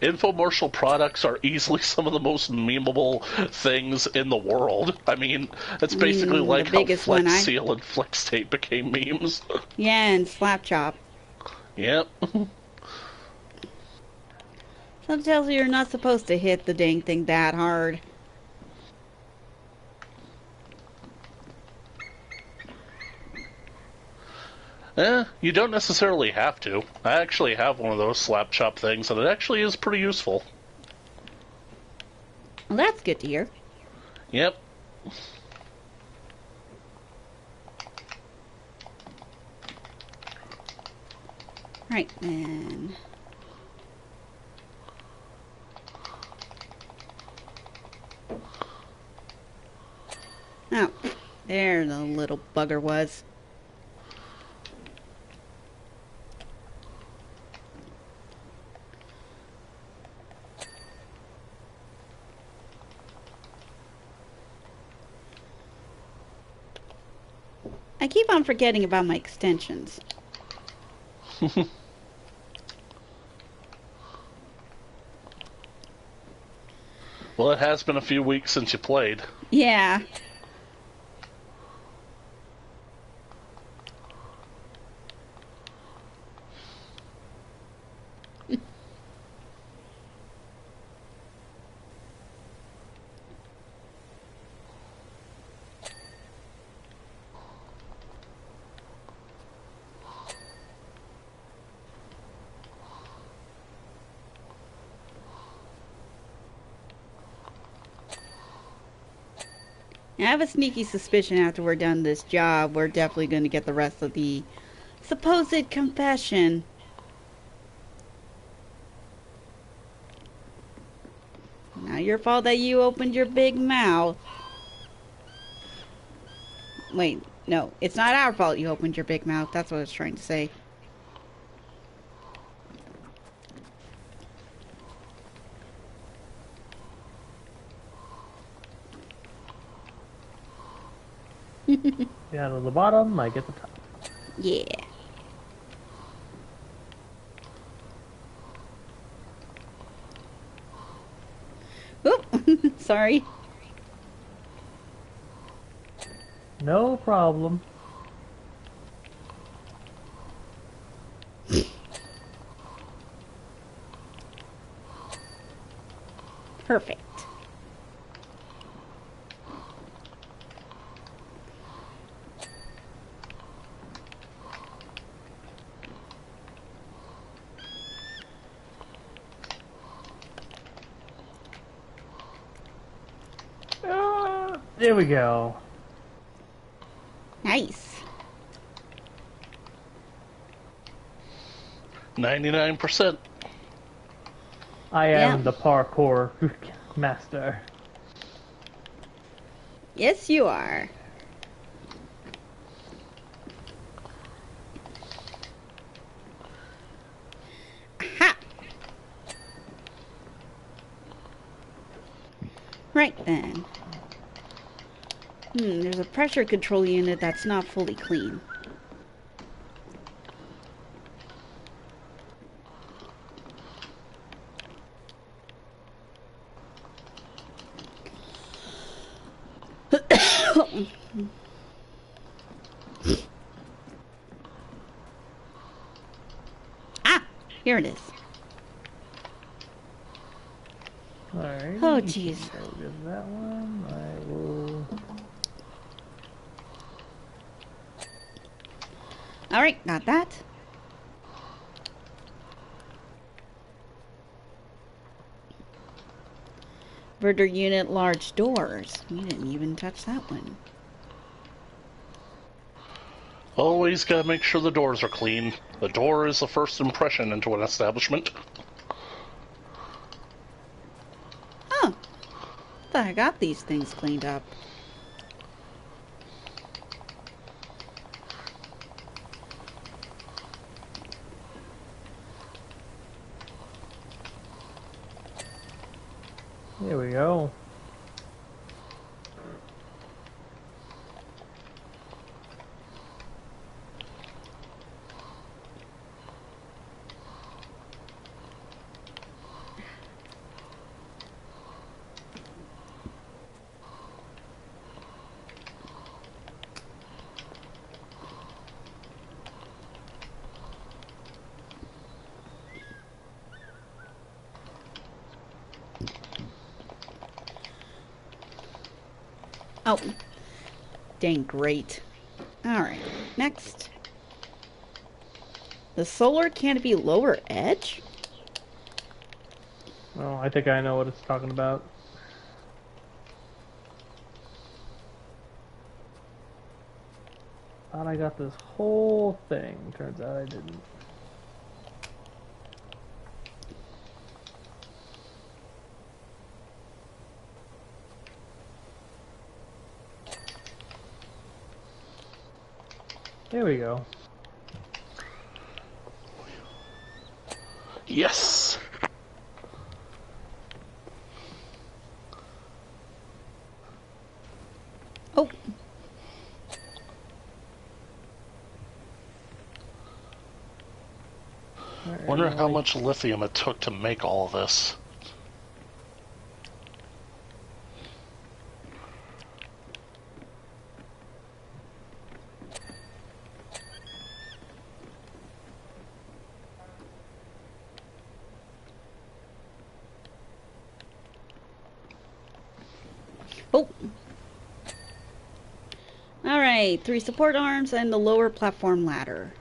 Infomercial products are easily some of the most memeable things in the world. I mean, it's basically like how Flex Seal and Flex Tape became memes. Yeah, and Slap Chop. Yep. That tells you you're not supposed to hit the dang thing that hard. You don't necessarily have to. I actually have one of those slap chop things, and it actually is pretty useful. Well, that's good to hear. Yep. Right, then. Oh, there the little bugger was. I keep on forgetting about my extensions. Well, it has been a few weeks since you played. Yeah. I have a sneaky suspicion after we're done this job, we're definitely going to get the rest of the supposed confession. Not your fault that you opened your big mouth. Wait, no, it's not our fault you opened your big mouth. That's what I was trying to say. Down to the bottom, I get the top. Yeah. Oop, sorry. No problem. Perfect. There we go. Nice. 99%. I am Yeah. the parkour master. Yes, you are. Ha! Right then. There's a pressure control unit that's not fully clean. Ah! Here it is. Alright. Oh, jeez. Go with that one. I will. Alright, got that. Verter unit, large doors. We didn't even touch that one. Always gotta make sure the doors are clean. The door is the first impression into an establishment. Oh, thought I got these things cleaned up. There we go. Oh, dang great. Alright, next. The solar canopy lower edge? Oh, I think I know what it's talking about. Thought I got this whole thing. Turns out I didn't. There we go. Yes! Oh, Wonder how much lithium it took to make all this. oh. Alright, 3 support arms and the lower platform ladder.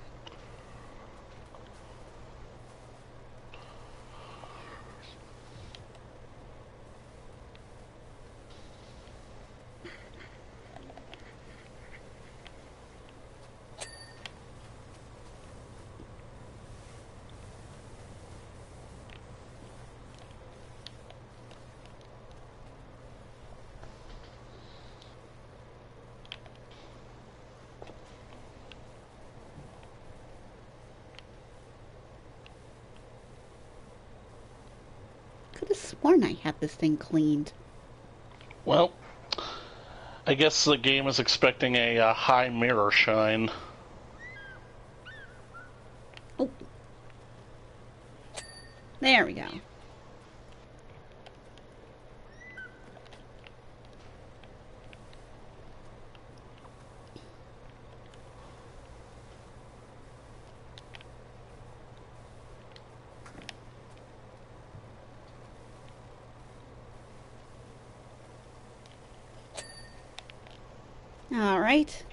Could have sworn I had this thing cleaned. Well, I guess the game is expecting a high mirror shine. Oh. There we go. All right.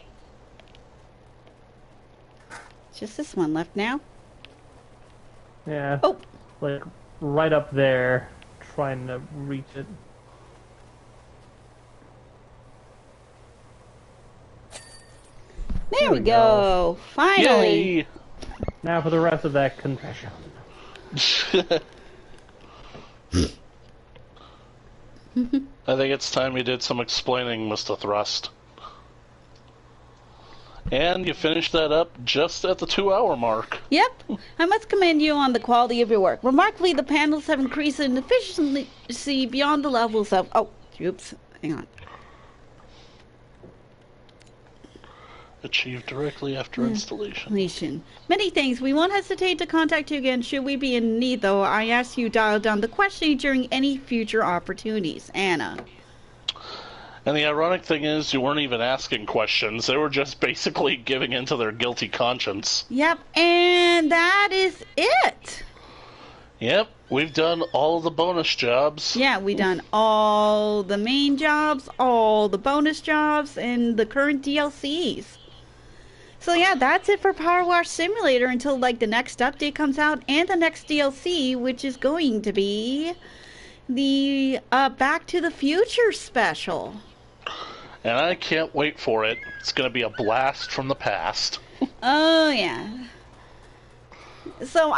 Just this one left now. Yeah. Oh, Like right up there, trying to reach it. There we go. Finally. Yay! Now for the rest of that confession. I think it's time you did some explaining, Mr. Thrust. And you finished that up just at the 2-hour mark. Yep. I must commend you on the quality of your work. Remarkably, the panels have increased in efficiency beyond the levels of... Oh, oops. Hang on. Achieved directly after installation. Many thanks. We won't hesitate to contact you again should we be in need, though. I ask you dial down the questioning during any future opportunities. Anna. And the ironic thing is, you weren't even asking questions. They were just basically giving in to their guilty conscience. Yep, and that is it. Yep, we've done all the bonus jobs. Yeah, we've done all the main jobs, all the bonus jobs, and the current DLCs. So yeah, that's it for PowerWash Simulator until like the next update comes out and the next DLC, which is going to be the Back to the Future special. And I can't wait for it. It's going to be a blast from the past. Oh yeah. So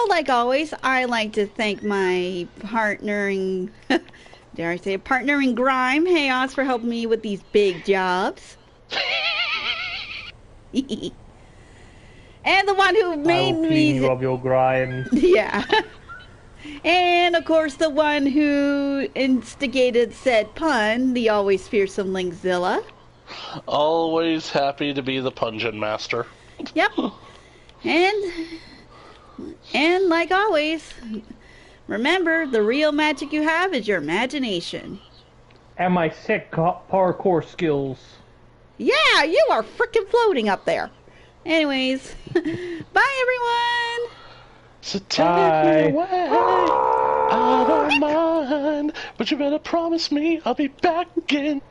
like always, I like to thank my partner in, dare I say, partner in grime, Chaos, for helping me with these big jobs. And the one who made me... you of your grime. Yeah. And, of course, the one who instigated said pun, the always fearsome Linkzilla. Always happy to be the pungent master. Yep. And like always, remember, the real magic you have is your imagination. And my sick parkour skills. Yeah, you are frickin' floating up there. Anyways, bye everyone! So take me away, I don't mind, but you better promise me I'll be back again.